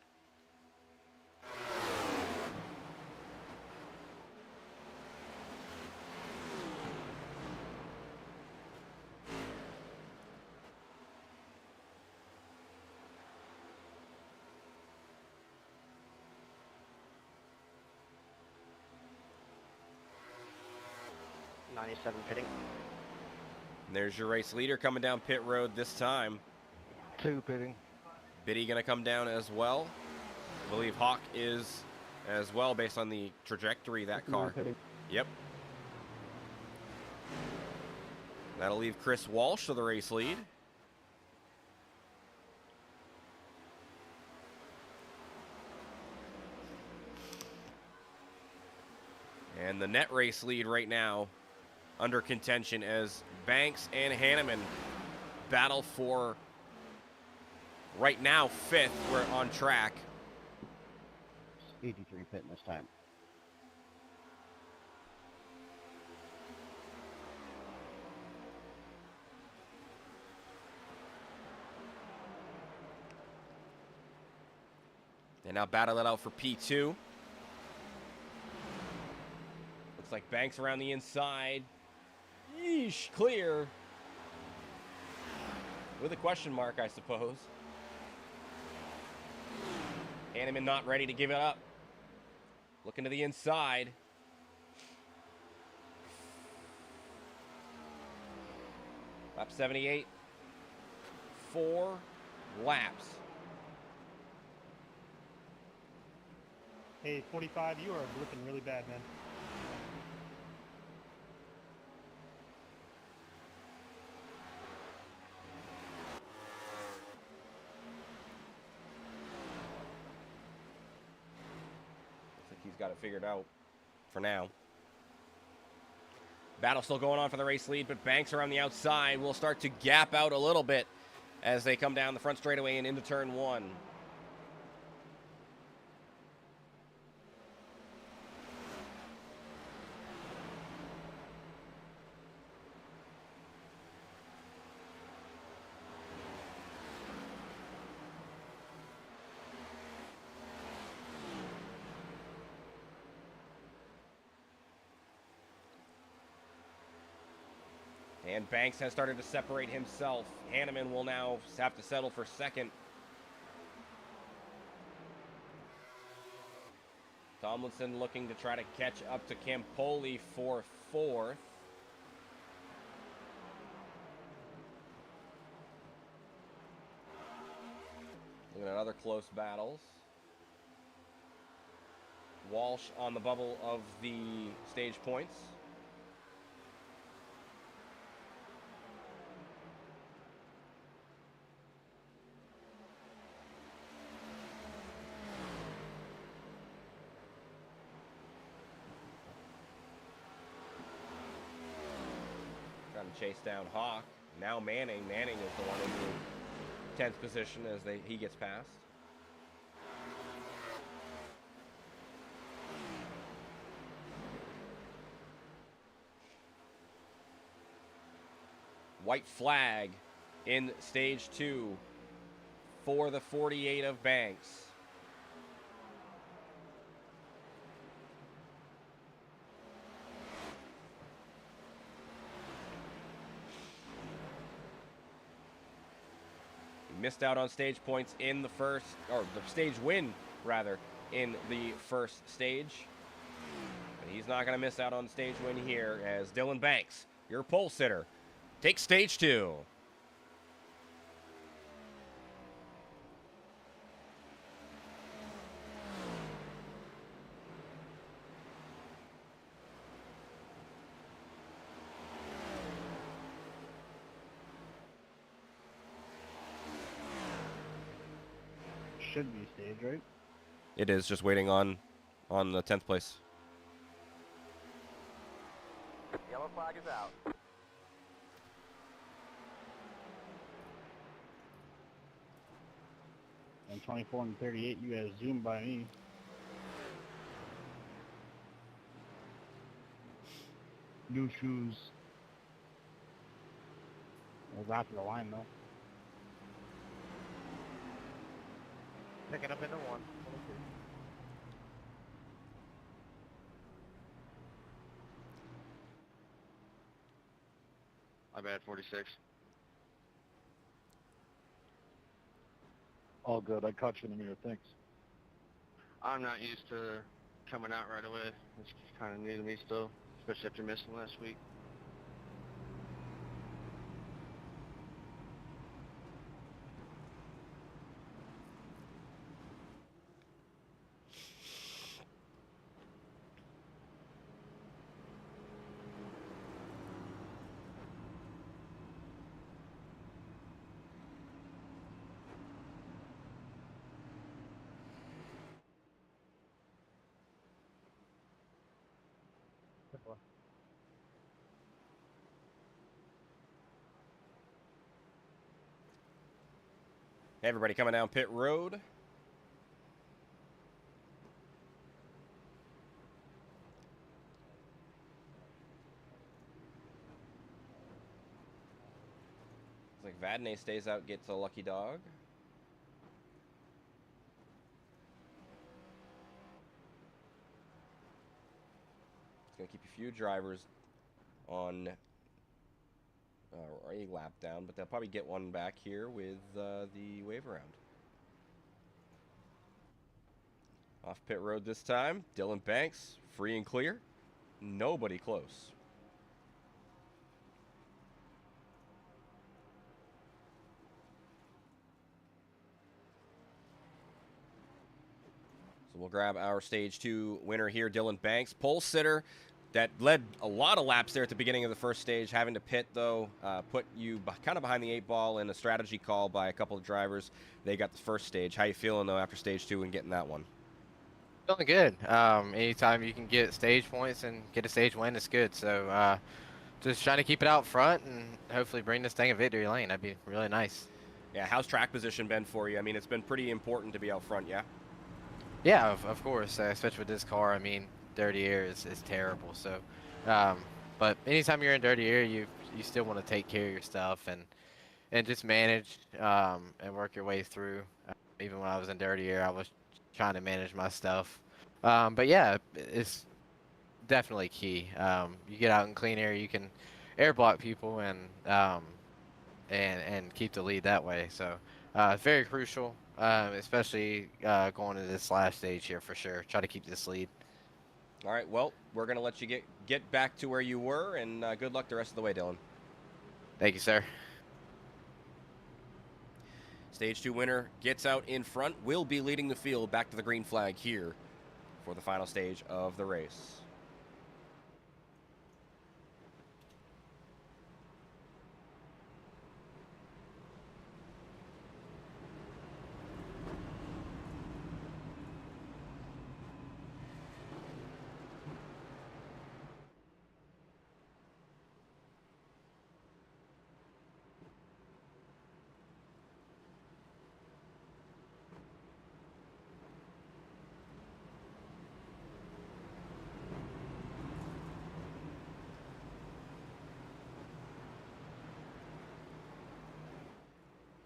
Pitting. And there's your race leader coming down pit road this time. 2 pitting. Biddy going to come down as well. I believe Hawk is as well based on the trajectory of that car. Yep. That'll leave Chris Walsh to the race lead. And the net race lead right now under contention as Banks and Hanneman battle for, right now, 5th. We're on track. 83 pitting this time. They now battle it out for P2. Looks like Banks around the inside. Yeesh, clear. With a question mark, I suppose. Hanneman not ready to give it up. Looking to the inside. Lap 78. 4 laps. Hey, 45, you are blipping really bad, man. He's got it figured out for now. Battle still going on for the race lead, but Banks around the outside will start to gap out a little bit as they come down the front straightaway and into turn 1. And Banks has started to separate himself. Hanneman will now have to settle for 2nd. Tomlinson looking to try to catch up to Campoli for 4th. Looking at other close battles. Walsh on the bubble of the stage points. Chase down Hawk. Now Manning. Manning is the one in the 10th position as he gets past. White flag in stage 2 for the 48 of Banks. Missed out on stage points in the first, or the stage win, rather, in the first stage. But he's not going to miss out on stage win here as Dylan Banks, your pole sitter, takes stage 2. Should be stage, right? It is just waiting on the 10th place. Yellow flag is out. And 24 and 38, you guys zoomed by me. New shoes. I was after the line though. Picking up into 1. My bad, 46. All good. I caught you in the mirror. Thanks. I'm not used to coming out right away. It's kind of new to me still, especially after missing last week. Hey, everybody coming down pit road. Looks like Vadnais stays out, gets a lucky dog. It's going to keep a few drivers on a lap down, but they'll probably get one back here with the wave around. Off pit road this time, Dylan Banks, free and clear. Nobody close. So we'll grab our stage 2 winner here, Dylan Banks, pole sitter. That led a lot of laps there at the beginning of the first stage. Having to pit, though, put you kind of behind the 8 ball in a strategy call by a couple of drivers. They got the first stage. How you feeling, though, after stage 2 and getting that one? Feeling good. Anytime you can get stage points and get a stage win, it's good. So just trying to keep it out front and hopefully bring this thing in victory lane. That'd be really nice. Yeah, how's track position been for you? I mean, it's been pretty important to be out front, yeah? Yeah, of course, especially with this car. I mean, dirty air is terrible. So, but anytime you're in dirty air, you still want to take care of your stuff and just manage and work your way through. Even when I was in dirty air, I was trying to manage my stuff. But yeah, it's definitely key. You get out in clean air, you can air block people and keep the lead that way. So it's very crucial, especially going into this last stage here for sure. Try to keep this lead. All right, well, we're going to let you get back to where you were, and good luck the rest of the way, Dylan. Thank you, sir. Stage 2 winner gets out in front, will be leading the field back to the green flag here for the final stage of the race.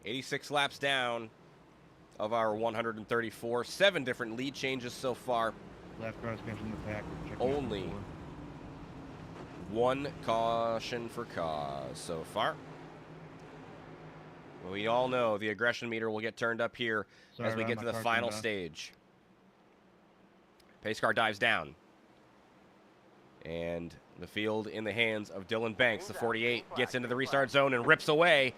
.86 laps down of our 134. 7 different lead changes so far. Last car's came from the pack. Check Only out 1 caution for cause so far. We all know the aggression meter will get turned up here Sorry, as we Ron, get my to the car final turned off. stage. Pace car dives down. And the field in the hands of Dylan Banks. The 48 gets into the restart zone and rips away.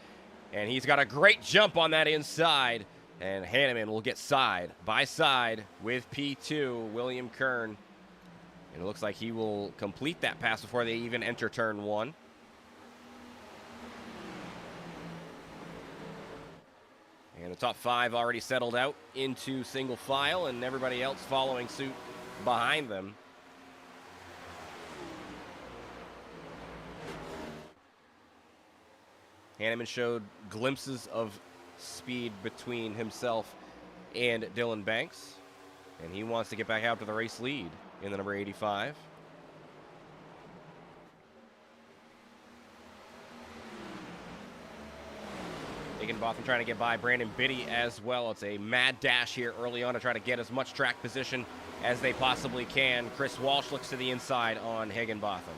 And he's got a great jump on that inside. And Hanneman will get side by side with P2, William Kern. And it looks like he will complete that pass before they even enter turn 1. And the top 5 already settled out into single file, and everybody else following suit behind them. Hanneman showed glimpses of speed between himself and Dylan Banks, and he wants to get back out to the race lead in the number 85. Higginbotham trying to get by Brandon Biddy as well. It's a mad dash here early on to try to get as much track position as they possibly can. Chris Walsh looks to the inside on Higginbotham.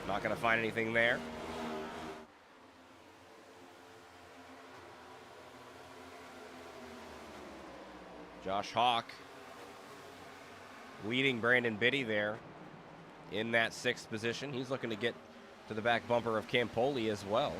Not going to find anything there. Josh Hawk leading Brandon Biddy there in that 6th position. He's looking to get to the back bumper of Campoli as well.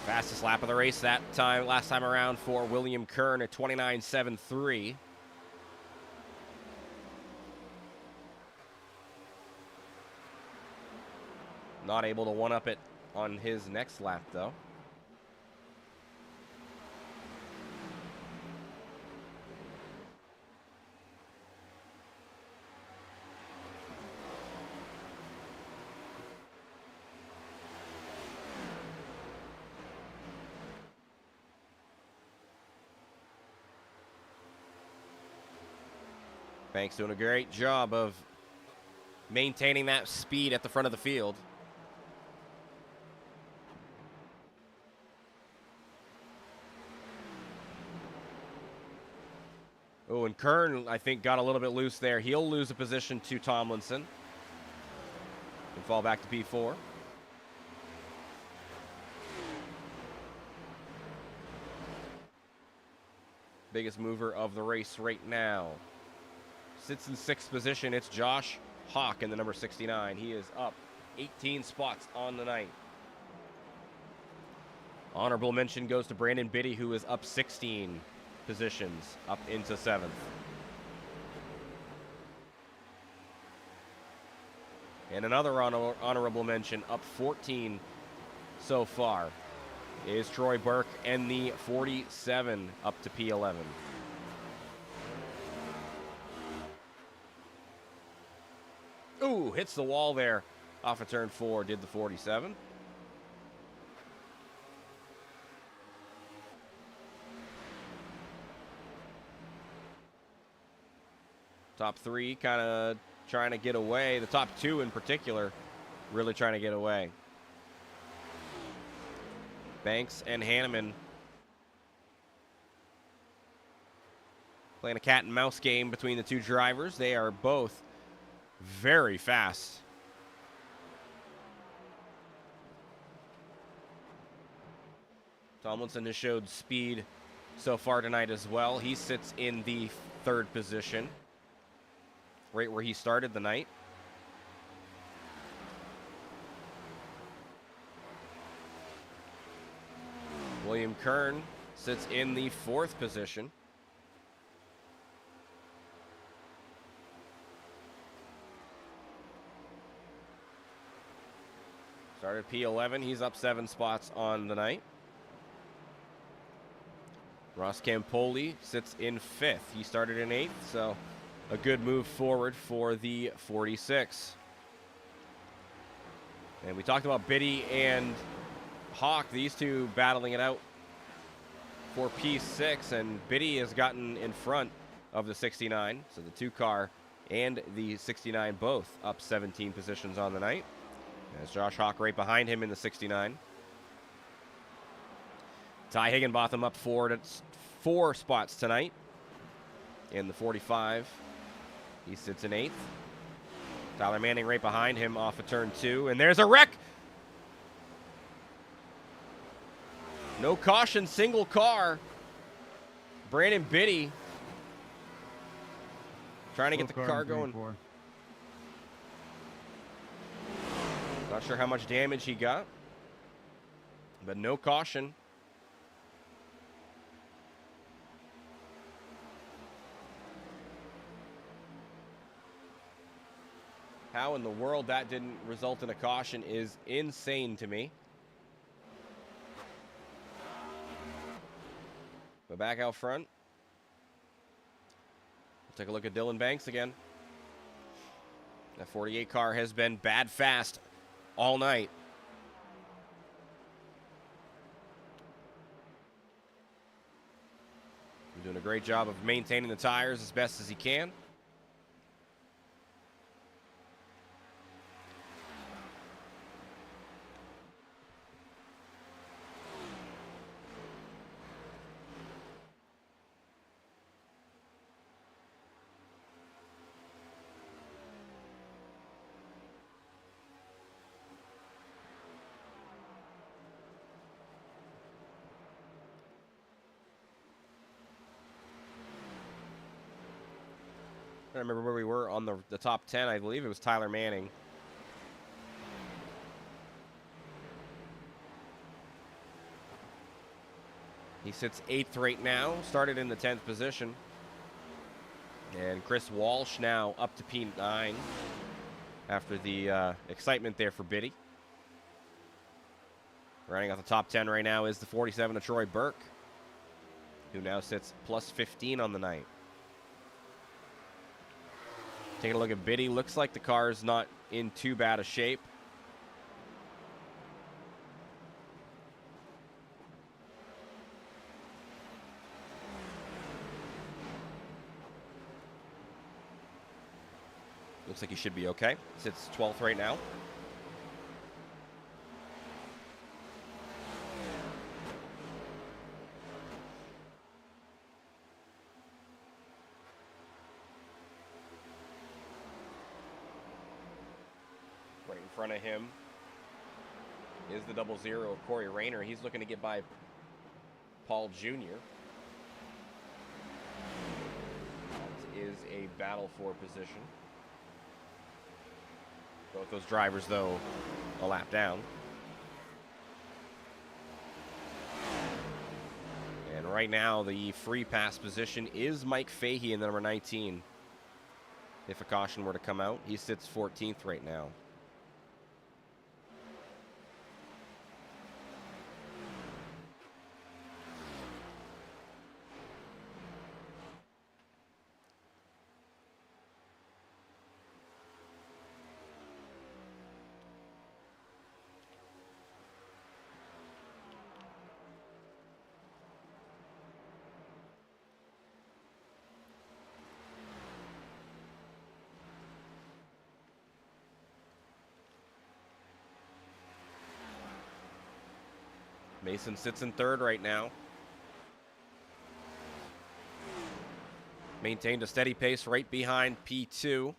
Fastest lap of the race that time, last time around for William Kern at 29.73. Not able to one-up it on his next lap, though. Banks doing a great job of maintaining that speed at the front of the field. Oh, and Kern, I think, got a little bit loose there. He'll lose a position to Tomlinson and fall back to P4. Biggest mover of the race right now. Sits in 6th position. It's Josh Hawk in the number 69. He is up 18 spots on the night. Honorable mention goes to Brandon Biddy, who is up 16 positions, up into 7th. And another honorable mention, up 14 so far, is Troy Burke and the 47 up to P11. Ooh, hits the wall there off of turn 4, did the 47. Top 3 kind of trying to get away. The top 2 in particular really trying to get away. Banks and Hanneman playing a cat and mouse game between the 2 drivers. They are both very fast. Tomlinson has showed speed so far tonight as well. He sits in the 3rd position, right where he started the night. William Kern sits in the 4th position. Started P11. He's up 7 spots on the night. Ross Campoli sits in 5th. He started in 8th, so a good move forward for the 46. And we talked about Biddy and Hawk, these 2 battling it out for P6, and Biddy has gotten in front of the 69, so the 2 car and the 69 both up 17 positions on the night. As Josh Hawk right behind him in the 69. Ty Higginbotham up 4 spots tonight. in the 45. He sits in 8th. Tyler Manning right behind him off of turn 2. And there's a wreck. No caution, single car. Brandon Biddy trying to get the car going. Not sure how much damage he got, but no caution. How in the world that didn't result in a caution is insane to me. But back out front. We'll take a look at Dylan Banks again. That 48 car has been bad fast all night. He's doing a great job of maintaining the tires as best as he can. I don't remember where we were on the top 10. I believe it was Tyler Manning. He sits 8th right now, started in the 10th position. And Chris Walsh now up to P9 after the excitement there for Biddy. Running out the top 10 right now is the 47 of Troy Burke, who now sits plus 15 on the night. Taking a look at Biddy, looks like the car is not in too bad a shape. Looks like he should be okay. Sits 12th right now. Right in front of him is the 00 of Corey Rayner. He's looking to get by Paul Jr. That is a battle for position. Both those drivers, though, a lap down. And right now, the free pass position is Mike Fahey in the number 19. If a caution were to come out, he sits 14th right now. Mason sits in 3rd right now. Maintained a steady pace right behind P2.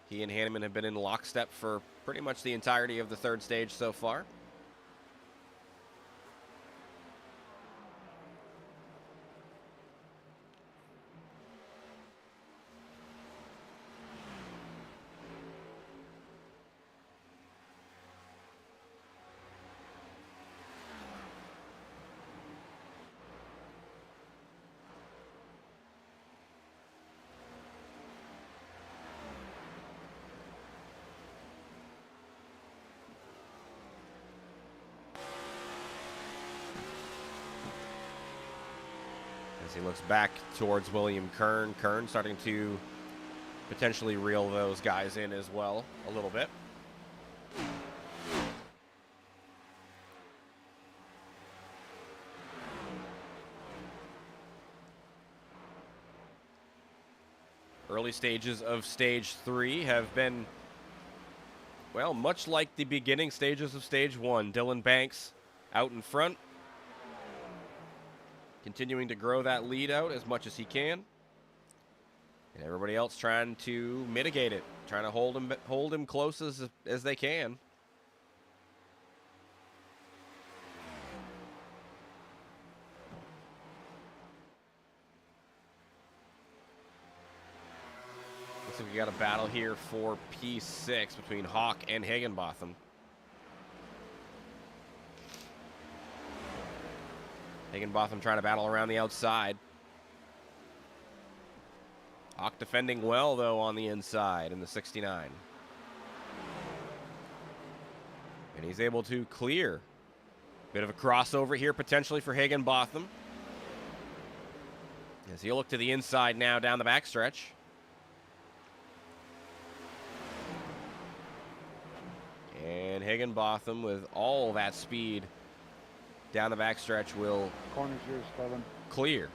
He and Hanneman have been in lockstep for pretty much the entirety of the 3rd stage so far. As he looks back towards William Kern. Kern starting to potentially reel those guys in as well a little bit. Early stages of Stage 3 have been, well, much like the beginning stages of Stage 1. Dylan Banks out in front. continuing to grow that lead out as much as he can. And everybody else trying to mitigate it, trying to hold him close as they can. Looks like we got a battle here for P6 between Hawk and Higginbotham. Higginbotham trying to battle around the outside. Hawk defending well, though, on the inside in the 69. And he's able to clear. Bit of a crossover here, potentially, for Higginbotham. As he'll look to the inside now down the backstretch. And Higginbotham, with all that speed down the backstretch, will Corner's yours, Kevin. clear.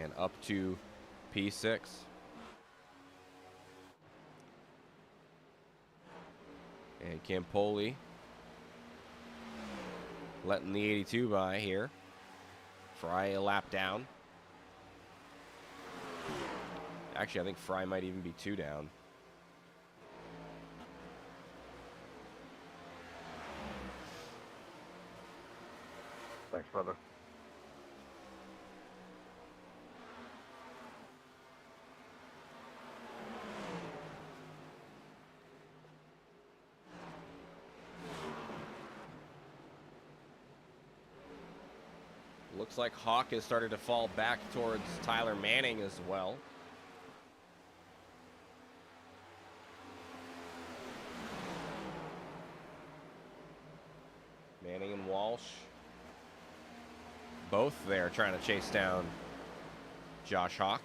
And up to P6. And Campoli letting the 82 by here. Fry a lap down. Actually, I think Fry might even be 2 down. Thanks, brother. Looks like Hawk has started to fall back towards Tyler Manning as well. Manning and Walsh, both there trying to chase down Josh Hawk.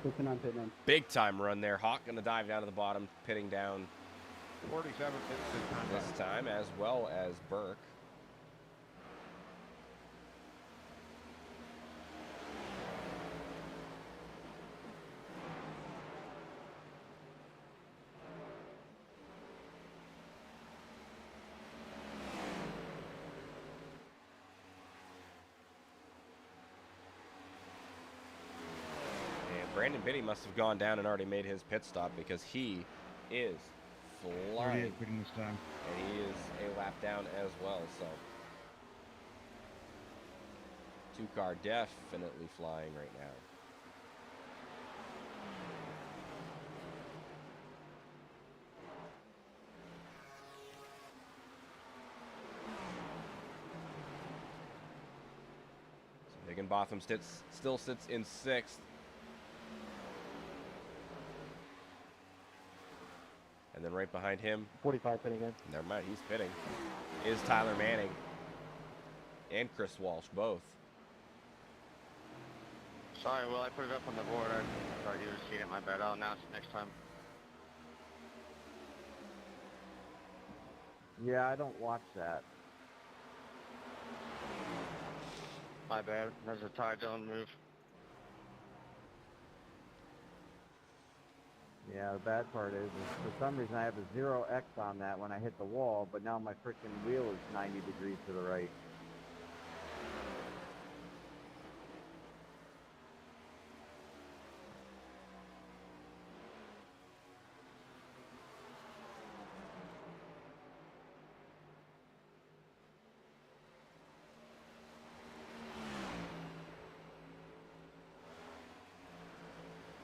Looking on pit man. Big time run there. Hawk going to dive down to the bottom, pitting down 47 this time, as well as Burke. Brandon Biddy must have gone down and already made his pit stop, because he is flying. Quitting this time. And he is a lap down as well, so. 2-car definitely flying right now. So Higginbotham still sits in 6th. And then right behind him, 45 pitting in. never mind, he's pitting, is Tyler Manning and Chris Walsh, both. Sorry, Will, I put it up on the board. I thought you would have seen it. My bad. I'll announce it next time. Yeah, I don't watch that. My bad. That's a Ty Dillon move. Yeah, the bad part is for some reason I have a 0x on that when I hit the wall, but now my freaking wheel is 90 degrees to the right.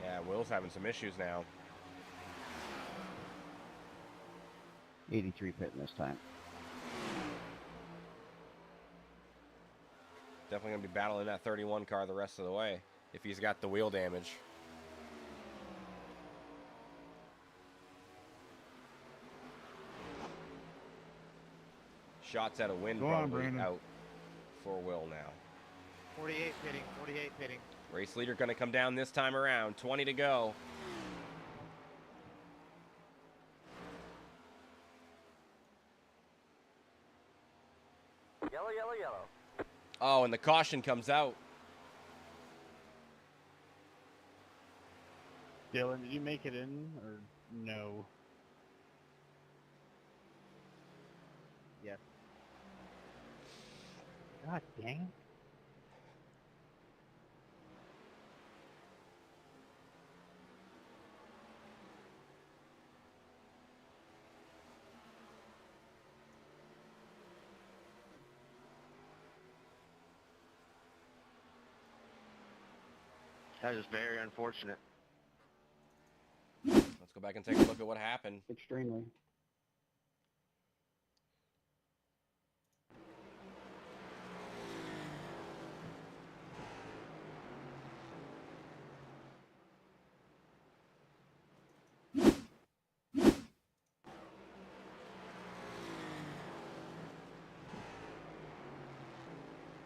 Yeah, Will's having some issues now. 83 pitting this time. Definitely going to be battling that 31 car the rest of the way if he's got the wheel damage. Shots out of wind Go on, probably Brandon. out for Will now. 48 pitting, 48 pitting. Race leader going to come down this time around. 20 to go. Yellow, yellow, yellow. Oh, and the caution comes out. Dylan, did you make it in or no? Yes. God dang. That is very unfortunate. Let's go back and take a look at what happened. Extremely.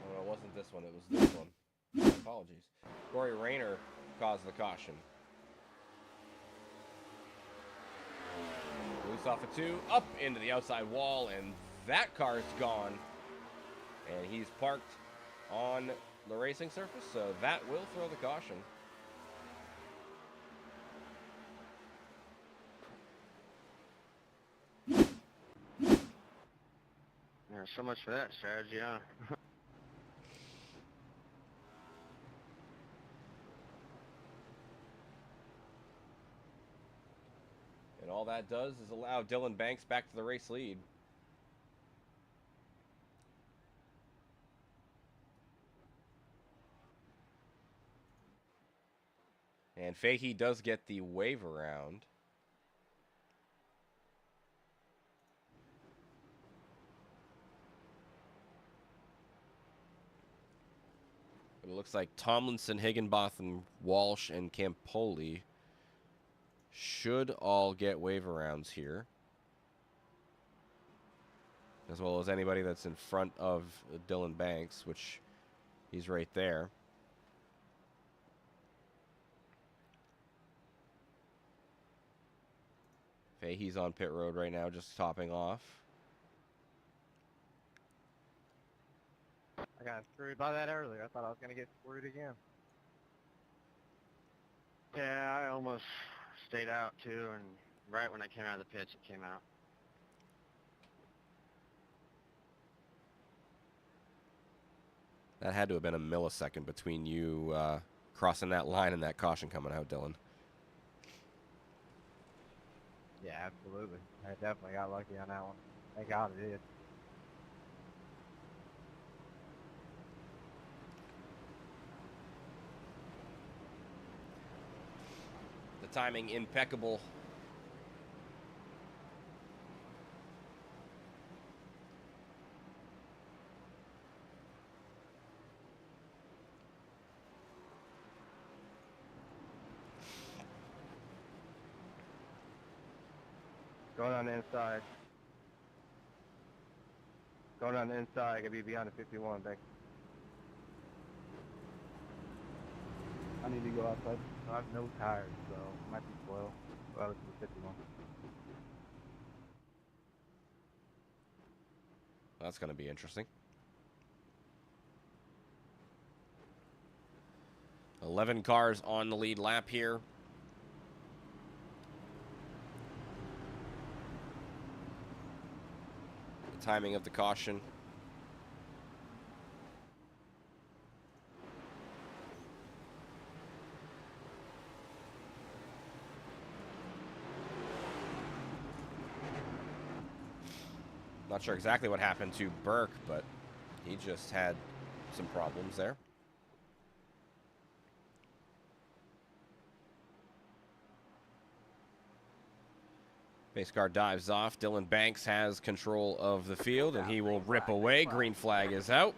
Oh, it wasn't this one. It was this one. My apologies. Corey Rayner caused the caution. Loose off a 2, up into the outside wall, and that car's gone. And he's parked on the racing surface, so that will throw the caution. Yeah, so much for that strategy, huh? And all that does is allow Dylan Banks back to the race lead. And Fahey does get the wave around. But it looks like Tomlinson, Higginbotham, Walsh, and Campoli should all get wave arounds here. As well as anybody that's in front of Dylan Banks, which he's right there. Fahey's on pit road right now, just topping off. I got screwed by that earlier. I thought I was going to get screwed again. Yeah, I almost stayed out too, and right when I came out of the pits, it came out. That had to have been a millisecond between you crossing that line and that caution coming out, Dylan. Yeah, absolutely. I definitely got lucky on that one. Thank God it did. The timing impeccable. Going on the inside. Going on the inside. Gonna be beyond the 51, thanks. I need to go outside. I have no tires, so it might be slow. Well, it's the 51. That's going to be interesting. 11 cars on the lead lap here. The timing of the caution. Not sure exactly what happened to Burke, but he just had some problems there. Base car dives off. Dylan Banks has control of the field, and he will rip away. Green flag is out.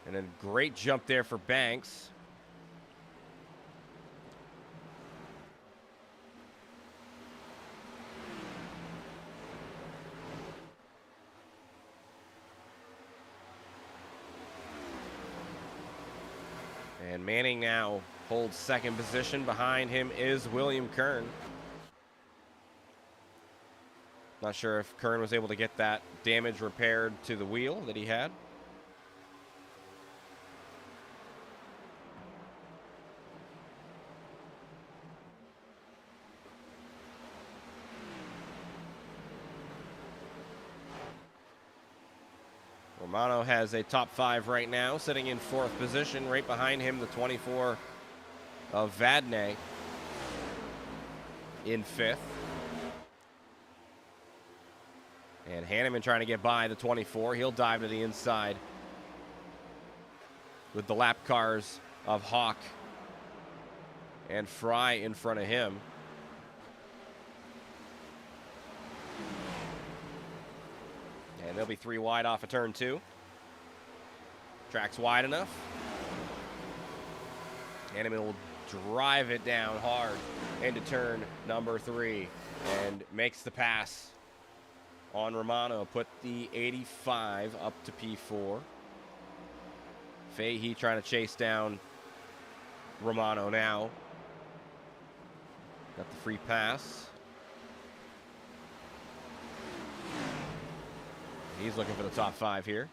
And a great jump there for Banks. And Manning now holds second position. Behind him is William Kern. Not sure if Kern was able to get that damage repaired to the wheel that he had. Romano has a top 5 right now, sitting in 4th position. Right behind him, the 24 of Vadnais in 5th. And Hanneman trying to get by the 24. He'll dive to the inside with the lap cars of Hawk and Fry in front of him. And they'll be 3 wide off of turn 2. Track's wide enough. Hanneman will drive it down hard into turn number 3 and makes the pass on Romano. Put the 85 up to P4. Fahey trying to chase down Romano now. Got the free pass. He's looking for the top 5 here.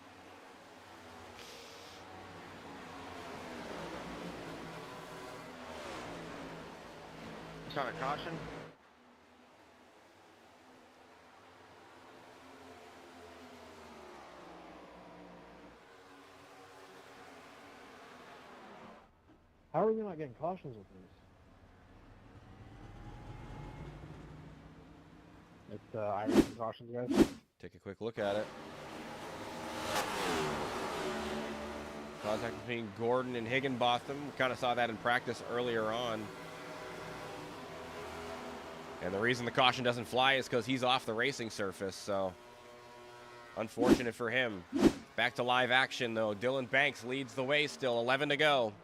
It's not a caution. How are we not getting cautions with these? It's Irish cautions, guys. Take a quick look at it. Contact between Gordon and Higginbotham. We kind of saw that in practice earlier on. And the reason the caution doesn't fly is because he's off the racing surface, so unfortunate for him. Back to live action, though. Dylan Banks leads the way still, 11 to go.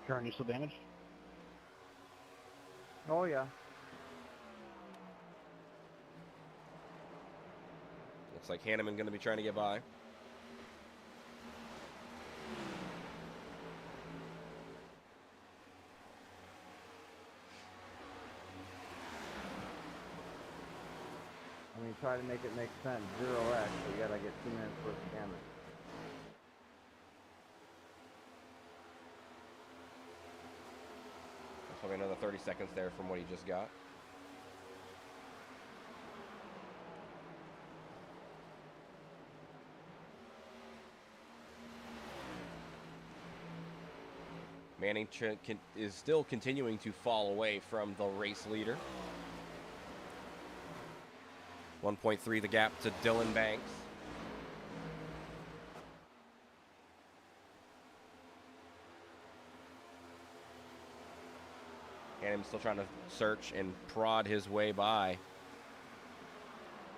Kern, you still damaged? Oh, yeah. Looks like Hanneman going to be trying to get by. I mean, try to make it make sense. 0x, so you gotta get 2 minutes worth of damage. That's probably another 30 seconds there from what he just got. Manning is still continuing to fall away from the race leader. 1.3 the gap to Dylan Banks. And him still trying to search and prod his way by.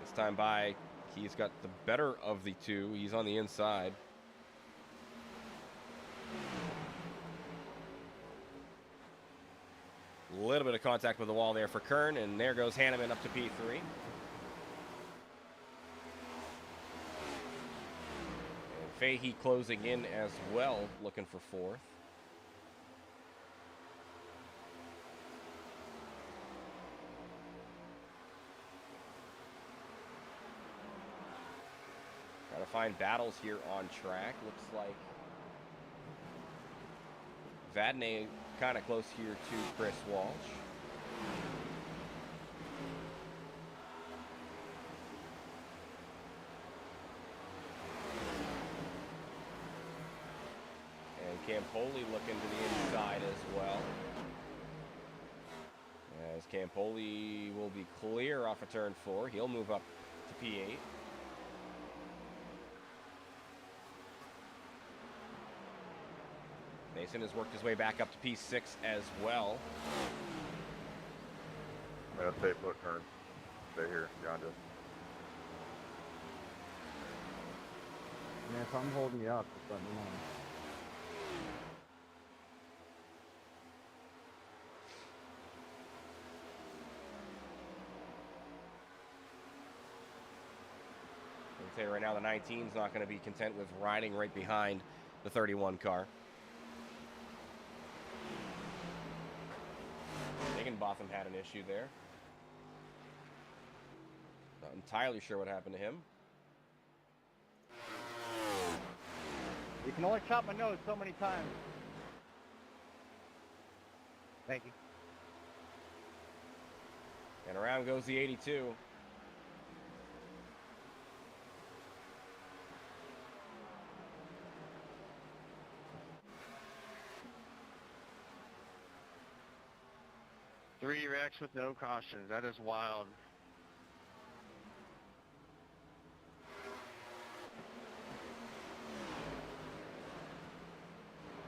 This time by, he's got the better of the two. He's on the inside. A little bit of contact with the wall there for Kern, and there goes Hanneman up to P3. And Fahey closing in as well, looking for 4th. Trying to find battles here on track. Looks like Vadnais kind of close here to Chris Walsh. And Campoli looking to the inside as well. As Campoli will be clear off of turn 4. He'll move up to P8. Mason has worked his way back up to P6 as well. I'm gonna stay put, Kern. Stay here, Yonda. Man, if I'm holding you up, just let me know. tell you right now, the 19's not going to be content with riding right behind the 31 car. Higginbotham had an issue there. Not entirely sure what happened to him. You can only chop my nose so many times. Thank you. And around goes the 82. Three wrecks with no cautions. That is wild.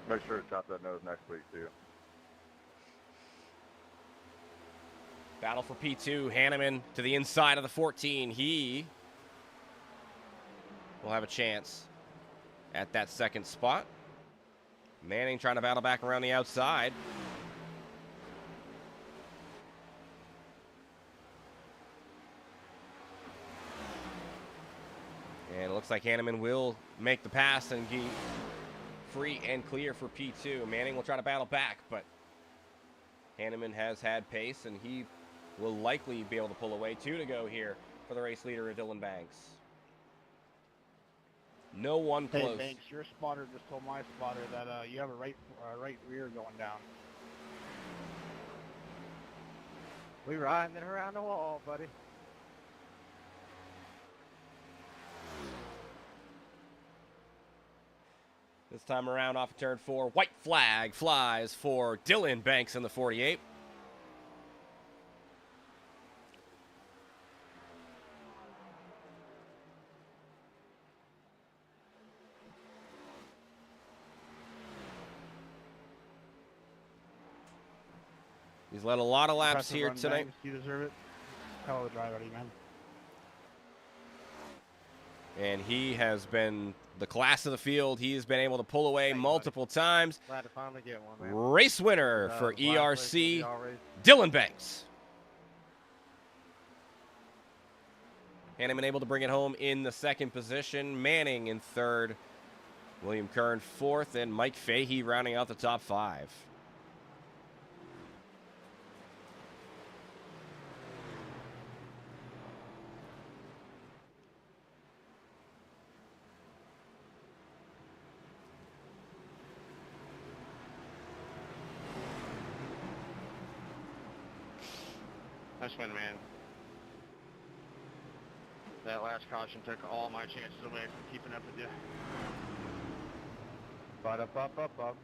Make sure to chop that nose next week, too. Battle for P2. Hanneman to the inside of the 14. He will have a chance at that second spot. Manning trying to battle back around the outside. And it looks like Hanneman will make the pass and be free and clear for P2. Manning will try to battle back, but Hanneman has had pace, and he will likely be able to pull away. 2 to go here for the race leader, Dylan Banks. No one Hey, close. Banks, your spotter just told my spotter that you have a right rear going down. We riding it around the wall, buddy. This time around off of turn 4. White flag flies for Dylan Banks in the 48. He's led a lot of laps Impressive here run, tonight. Banks. You deserve it. Hell of a drive, buddy, man. And he has been the class of the field. He has been able to pull away Thanks, multiple times. Glad to finally get one, man. Race winner for The last race ERC, will be already- Dylan Banks. Hanneman able to bring it home in the second position. Manning in third. William Kern fourth. And Mike Fahey rounding out the top 5. Nice win, man. That last caution took all my chances away from keeping up with you. Up.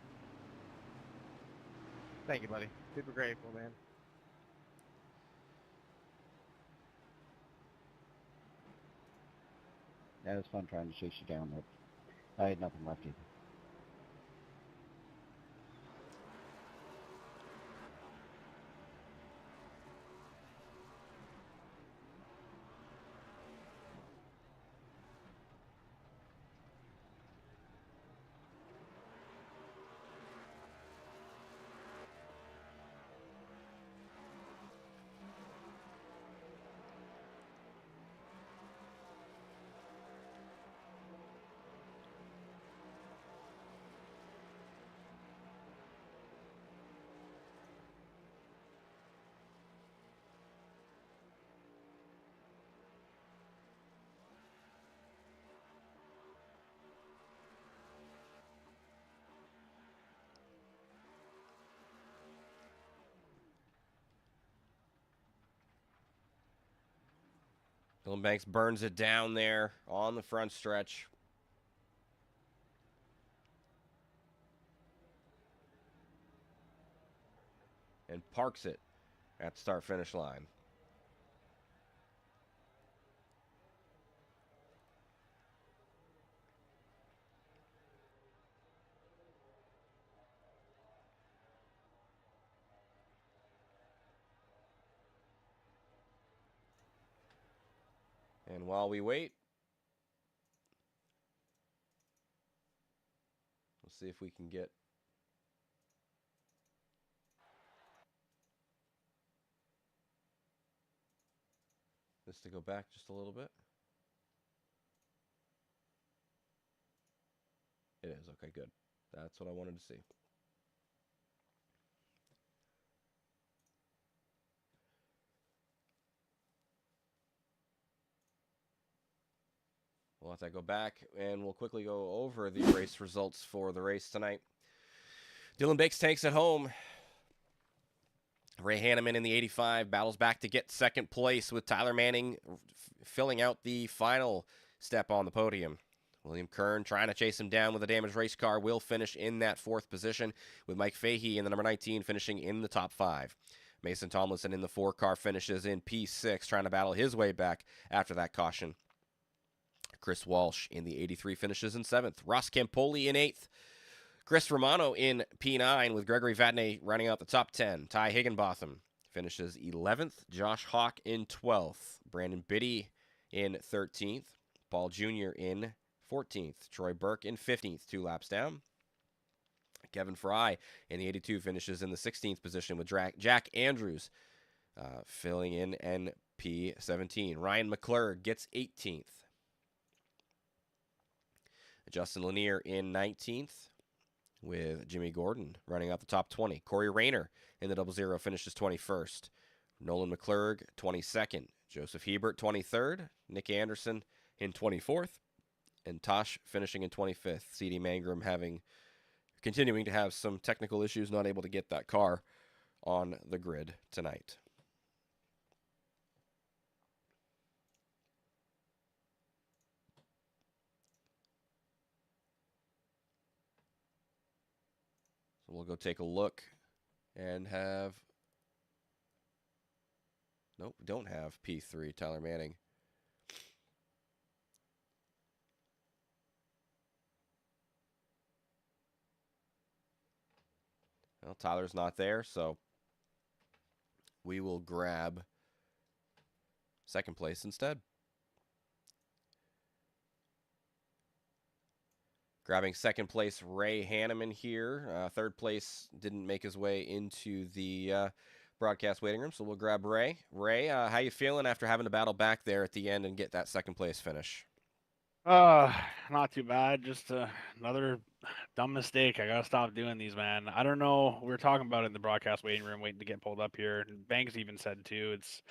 Thank you, buddy. Super grateful, man. Yeah, it was fun trying to chase you down, but I had nothing left either. Dylan Banks burns it down there on the front stretch. And parks it at the start-finish line. And while we wait, we'll see if we can get this to go back just a little bit. It is. Okay, good. That's what I wanted to see. We'll let that go back, and we'll quickly go over the race results for the race tonight. Dylan Bakes takes it home. Ray Hanneman in the 85 battles back to get second place with Tyler Manning filling out the final step on the podium. William Kern trying to chase him down with a damaged race car will finish in that fourth position, with Mike Fahey in the number 19 finishing in the top 5. Mason Tomlinson in the 4-car finishes in P6, trying to battle his way back after that caution. Chris Walsh in the 83 finishes in 7th. Ross Campoli in 8th. Chris Romano in P9 with Gregory Vadney running out the top 10. Ty Higginbotham finishes 11th. Josh Hawk in 12th. Brandon Biddy in 13th. Paul Jr. in 14th. Troy Burke in 15th, 2 laps down. Kevin Fry in the 82 finishes in the 16th position with Jack Andrews filling in NP17. Ryan McClure gets 18th. Justin Lanier in 19th with Jimmy Gordon running out the top 20. Corey Rayner in the 00 finishes 21st. Nolan McClurg 22nd. Joseph Hebert 23rd. Nick Anderson in 24th. And Tosh finishing in 25th. CD Mangrum continuing to have some technical issues, not able to get that car on the grid tonight. So we'll go take a look and have... Nope, we don't have P3, Tyler Manning. Well, Tyler's not there, so we will grab second place instead. Grabbing second place, Ray Hanneman here. Third place didn't make his way into the broadcast waiting room, so we'll grab Ray. Ray, how you feeling after having to battle back there at the end and get that second place finish? Not too bad. Just another dumb mistake. I gotta stop doing these, man. I don't know. We were talking about it in the broadcast waiting room, waiting to get pulled up here. And Banks even said too. It's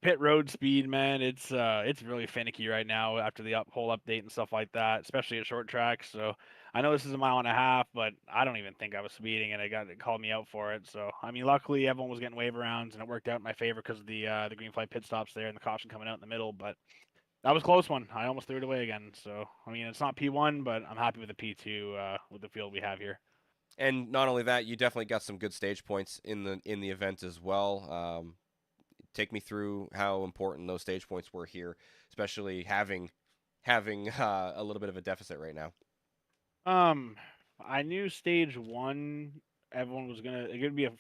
pit road speed, man. It's really finicky right now after the whole update and stuff like that, especially at short tracks. So I know this is a mile and a half, but I don't even think I was speeding, and it called me out for it. So I mean, luckily everyone was getting wave rounds, and it worked out in my favor because of the green flag pit stops there and the caution coming out in the middle. But that was a close one. I almost threw it away again. So I mean, it's not P1, but I'm happy with the P2 with the field we have here. And not only that, you definitely got some good stage points in the event as well. Take me through how important those stage points were here, especially having a little bit of a deficit right now. I knew stage 1, everyone was gonna be a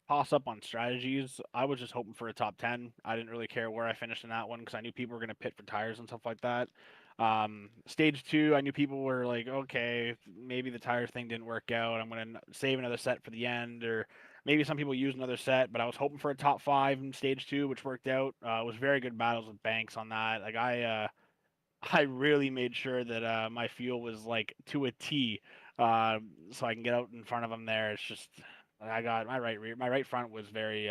toss up on strategies. I was just hoping for a top 10. I didn't really care where I finished in that one because I knew people were gonna pit for tires and stuff like that. Stage 2, I knew people were like, okay, maybe the tire thing didn't work out. I'm gonna save another set for the end, or maybe some people use another set. But I was hoping for a top 5 in stage 2, which worked out. It was very good battles with Banks on that. Like I really made sure that my fuel was like to a T, so I can get out in front of him there. It's just I got my right front was very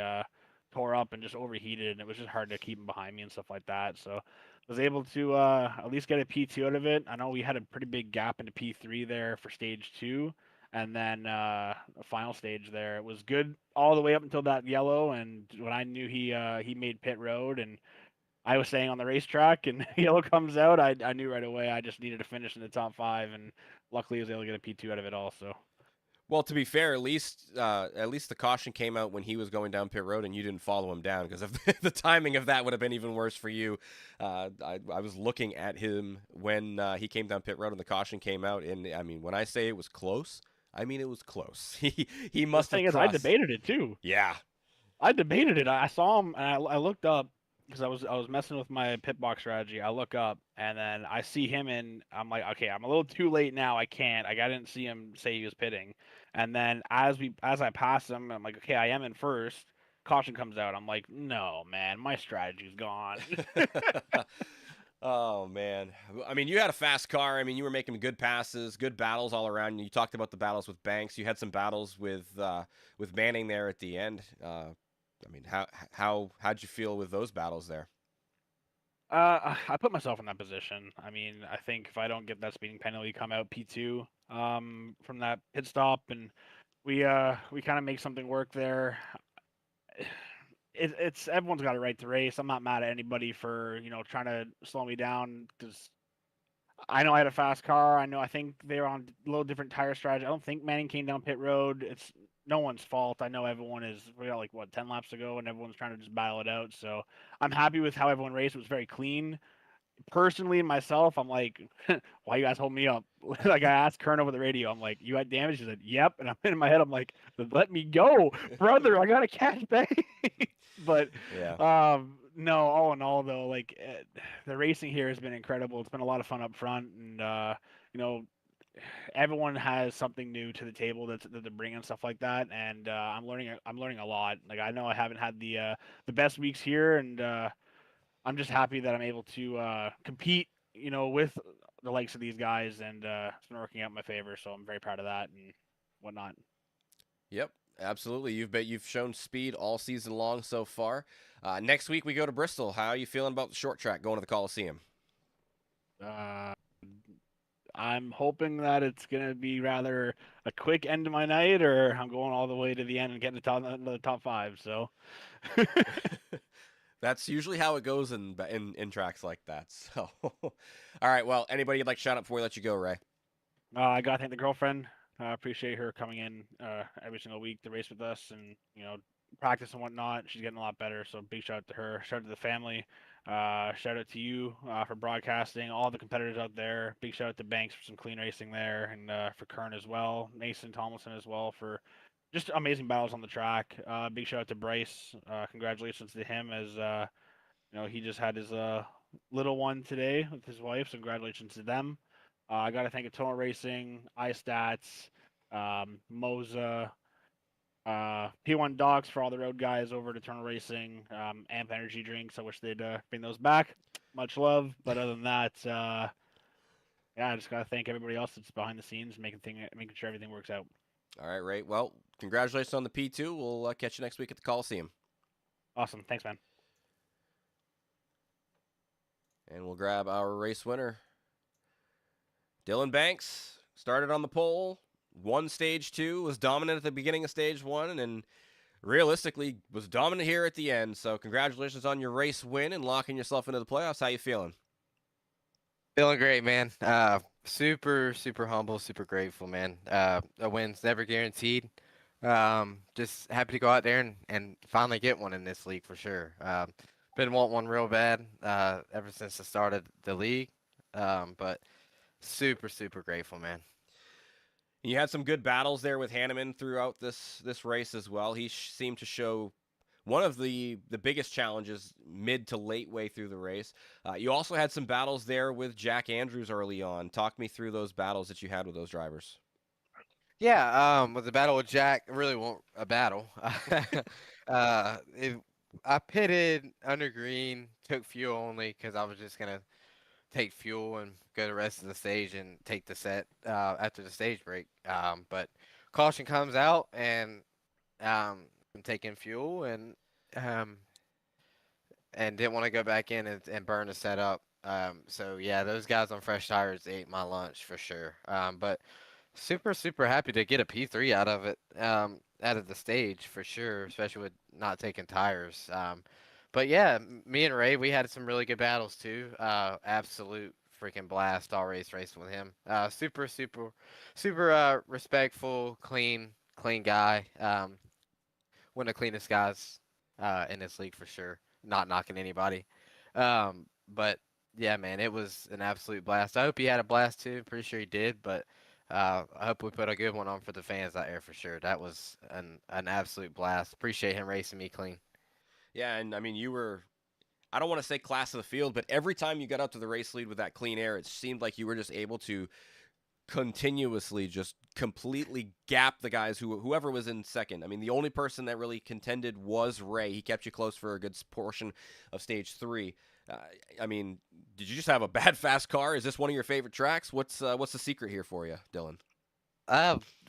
tore up and just overheated, and it was just hard to keep him behind me and stuff like that. So I was able to at least get a P2 out of it. I know we had a pretty big gap into P3 there for stage 2, and then a final stage there. It was good all the way up until that yellow, and when I knew he made pit road and I was staying on the racetrack and yellow comes out, I knew right away I just needed to finish in the top 5, and luckily I was able to get a P2 out of it also. Well, to be fair, at least the caution came out when he was going down pit road and you didn't follow him down, because if the timing of that would have been even worse for you. I was looking at him when he came down pit road and the caution came out, and I mean, when I say it was close, I mean it was close. He must have crossed. I debated it too. Yeah. I debated it. I saw him and I looked up because I was messing with my pit box strategy. I look up and then I see him, and I'm like, okay, I'm a little too late now. I didn't see him say he was pitting. And then as I pass him, I'm like, okay, I am in first. Caution comes out. I'm like, no, man, my strategy's gone. Oh man, I mean, you had a fast car. I mean, you were making good passes, good battles all around. You talked about the battles with Banks. You had some battles with Manning there at the end. I mean, how'd you feel with those battles there? I put myself in that position. I mean, I think if I don't get that speeding penalty, come out P2 from that pit stop, and we kind of make something work there. It's everyone's got a right to race. I'm not mad at anybody for trying to slow me down because I know I had a fast car. I think they were on a little different tire strategy. I don't think Manning came down pit road. It's no one's fault. I know everyone is. We got like what 10 laps to go, and everyone's trying to just battle it out. So I'm happy with how everyone raced. It was very clean. Personally, myself, I'm like, why you guys hold me up? Like I asked Kern over the radio. I'm like, you had damage? He said, yep. And I'm in my head. I'm like, let me go, brother. I got a cash bag. But Yeah. no, all in all though, like the racing here has been incredible. It's been a lot of fun up front, and you know, everyone has something new to the table that they're bringing, stuff like that. And I'm learning a lot. Like I know I haven't had the best weeks here, and I'm just happy that I'm able to compete, with the likes of these guys, and it's been working out in my favor. So I'm very proud of that and whatnot. Yep, absolutely. You've shown speed all season long so far. Next week we go to Bristol. How are you feeling about the short track going to the Coliseum? Uh, I'm hoping that it's gonna be rather a quick end to my night, or I'm going all the way to the end and getting the top five. So. That's usually how it goes in tracks like that. So, all right. Well, anybody you'd like to shout out before we let you go, Ray? I gotta thank the girlfriend. I appreciate her coming in every single week to race with us, and practice and whatnot. She's getting a lot better. So big shout out to her. Shout out to the family. Shout out to you for broadcasting. All the competitors out there. Big shout out to Banks for some clean racing there, and for Kern as well. Mason Tomlinson as well for just amazing battles on the track. Big shout out to Bryce. Congratulations to him as he just had his little one today with his wife. So congratulations to them. I got to thank Atomo Racing, iStats, Moza, P1 Docs for all the road guys over at Eternal Racing, Amp Energy Drinks. I wish they'd bring those back. Much love. But other than that, yeah, I just got to thank everybody else that's behind the scenes, making sure everything works out. All right, Ray. Well, congratulations on the P2. We'll catch you next week at the Coliseum. Awesome. Thanks, man. And we'll grab our race winner. Dylan Banks started on the pole, won stage 2, was dominant at the beginning of stage 1, and realistically was dominant here at the end. So congratulations on your race win and locking yourself into the playoffs. How you feeling? Feeling great, man. Super, super humble, super grateful, man. A win's never guaranteed. Just happy to go out there and finally get one in this league for sure. Been wanting one real bad ever since I started the league. But super, super grateful, man. You had some good battles there with Hanneman throughout this race as well. He seemed to show one of the biggest challenges mid to late way through the race. You also had some battles there with Jack Andrews early on. Talk me through those battles that you had with those drivers. Yeah, with the battle with Jack, it really wasn't a battle. I pitted under green, took fuel only because I was just gonna take fuel and go the rest of the stage and take the set after the stage break. But caution comes out and I'm taking fuel and didn't want to go back in and burn the set up. So yeah, those guys on fresh tires ate my lunch for sure. But super, super happy to get a P3 out of it, out of the stage for sure, especially with not taking tires. But yeah, me and Ray, we had some really good battles too. Absolute freaking blast all racing with him. Super, super, super respectful, clean guy. One of the cleanest guys in this league for sure. Not knocking anybody. But yeah, man, it was an absolute blast. I hope he had a blast too. Pretty sure he did, but I hope we put a good one on for the fans out there for sure. That was an absolute blast. Appreciate him racing me clean. Yeah, and I mean, you were, I don't want to say class of the field, but every time you got up to the race lead with that clean air, it seemed like you were just able to continuously just completely gap the guys whoever was in second. I mean, the only person that really contended was Ray. He kept you close for a good portion of stage 3. I mean, did you just have a bad fast car? Is this one of your favorite tracks? What's the secret here for you, Dylan?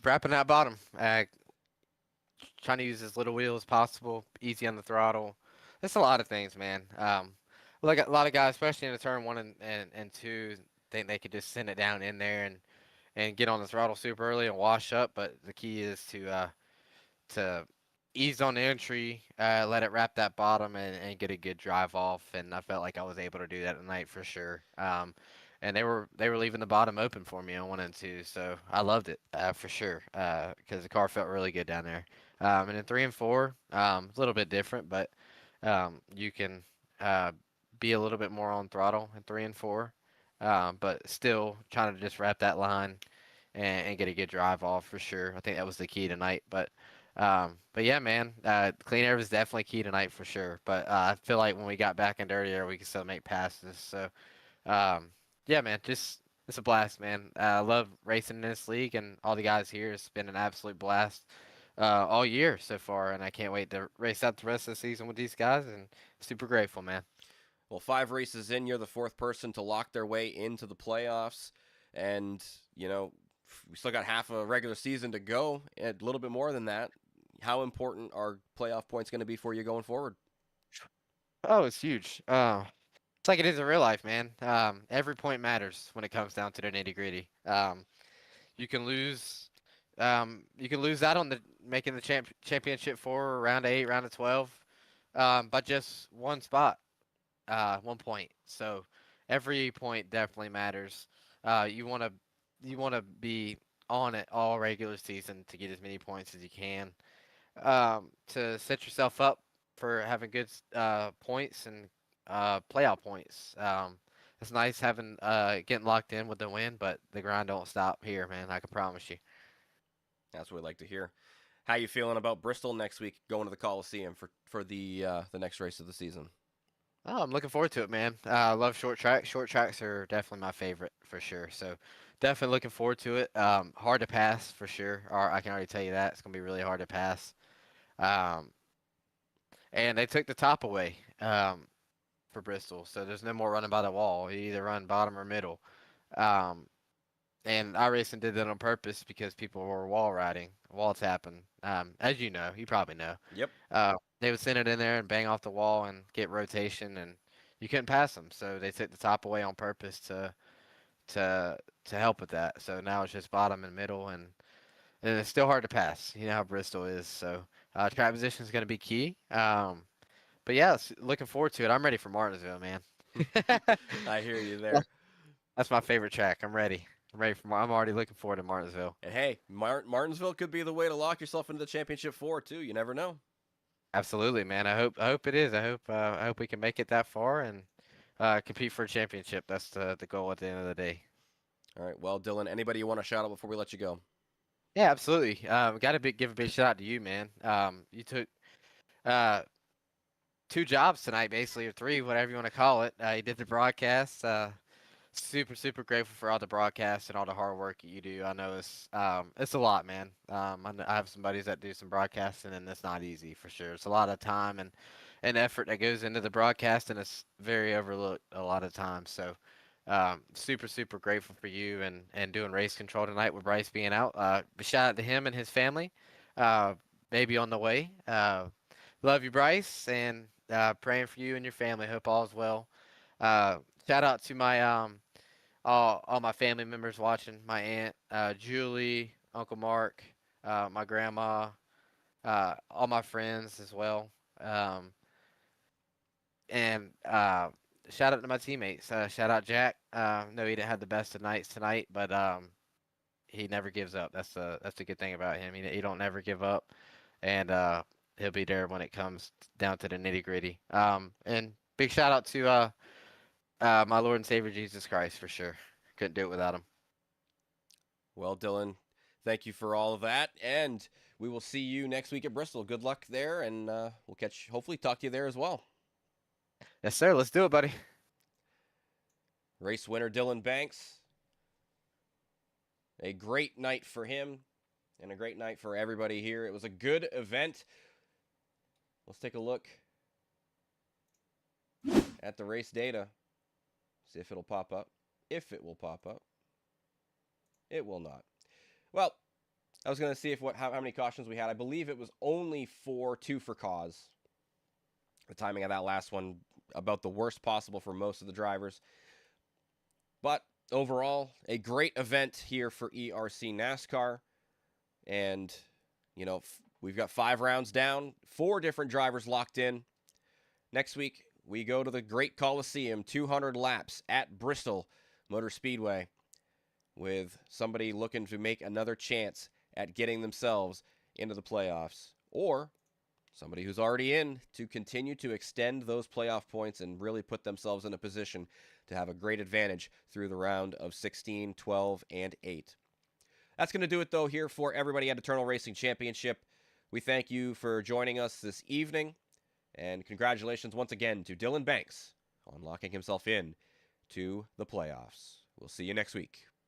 Wrapping that bottom. Trying to use as little wheel as possible, easy on the throttle. There's a lot of things, man. Like a lot of guys, especially in the turn 1 and 2, think they could just send it down in there and get on the throttle super early and wash up. But the key is to ease on the entry, let it wrap that bottom and get a good drive off. And I felt like I was able to do that tonight for sure. And they were leaving the bottom open for me on 1 and 2, so I loved it for sure because the car felt really good down there. And in 3 and 4, a little bit different, but you can be a little bit more on throttle in 3 and 4, but still trying to just wrap that line and get a good drive off for sure. I think that was the key tonight. But yeah, man, clean air was definitely key tonight for sure. But I feel like when we got back in dirty air, we could still make passes. So yeah, man, just it's a blast, man. I love racing in this league, and all the guys here. It's been an absolute blast all year so far, and I can't wait to race out the rest of the season with these guys, and super grateful, man. Well, 5 races in, you're the 4th person to lock their way into the playoffs, and, you know, we still got half a regular season to go, and a little bit more than that. How important are playoff points going to be for you going forward? Oh, it's huge. It's like it is in real life, man. Every point matters when it comes down to the nitty-gritty. You can lose out on the making the championship 4, round 8, round of 12, by just one spot, 1 point. So every point definitely matters. You want to be on it all regular season to get as many points as you can, to set yourself up for having good points and playoff points. It's nice having getting locked in with the win, but the grind don't stop here, man. I can promise you. That's what we like to hear. How you feeling about Bristol next week, going to the Coliseum for the next race of the season? Oh, I'm looking forward to it, man. I love short tracks. Short tracks are definitely my favorite for sure. So definitely looking forward to it. Hard to pass for sure. Or I can already tell you that it's gonna be really hard to pass. And they took the top away for Bristol, so there's no more running by the wall. You either run bottom or middle. And iRacing did that on purpose because people were wall riding, wall tapping. As you know, you probably know. Yep. They would send it in there and bang off the wall and get rotation, and you couldn't pass them. So they took the top away on purpose to help with that. So now it's just bottom and middle, and it's still hard to pass. You know how Bristol is. So track position is going to be key. But yeah, looking forward to it. I'm ready for Martinsville, man. I hear you there. That's my favorite track. I'm ready. I'm already looking forward to Martinsville. And hey, Martinsville could be the way to lock yourself into the championship 4 too. You never know. Absolutely, man. I hope it is. I hope we can make it that far and compete for a championship. That's the goal at the end of the day. All right. Well, Dylan, anybody you want to shout out before we let you go? Yeah, absolutely. Got to give a big shout out to you, man. You took 2 jobs tonight, basically, or 3, whatever you want to call it. You did the broadcast. Super grateful for all the broadcasts and all the hard work you do. I know it's a lot, man. I have some buddies that do some broadcasting, and it's not easy for sure. It's a lot of time and effort that goes into the broadcast, and it's very overlooked a lot of times. So super grateful for you and doing race control tonight with Bryce being out. Shout out to him and his family. Baby on the way. Love you, Bryce, and praying for you and your family. Hope all is well. Shout out to my all my family members watching. My aunt Julie, Uncle Mark, my grandma, all my friends as well. And shout out to my teammates. Shout out Jack. No, he didn't have the best of nights tonight, but he never gives up. That's the good thing about him. He don't never give up, and he'll be there when it comes down to the nitty gritty. And big shout out to my Lord and Savior Jesus Christ for sure. Couldn't do it without him. Well, Dylan, thank you for all of that, and we will see you next week at Bristol. Good luck there, and we'll hopefully talk to you there as well. Yes, sir. Let's do it, buddy. Race winner Dylan Banks. a great night for him and a great night for everybody here. It was a good event. Let's take a look at the race data. See if it'll pop up. If it will pop up. It will not. Well, I was going to see how many cautions we had. I believe it was only 2 for cause. The timing of that last one, about the worst possible for most of the drivers. But overall, a great event here for ERC NASCAR. And, you know, we've got 5 rounds down, 4 different drivers locked in. Next week, we go to the Great Coliseum, 200 laps at Bristol Motor Speedway, with somebody looking to make another chance at getting themselves into the playoffs, or somebody who's already in to continue to extend those playoff points and really put themselves in a position to have a great advantage through the round of 16, 12, and 8. That's going to do it, though, here for everybody at Eternal Racing Championship. We thank you for joining us this evening, and congratulations once again to Dylan Banks on locking himself in to the playoffs. We'll see you next week.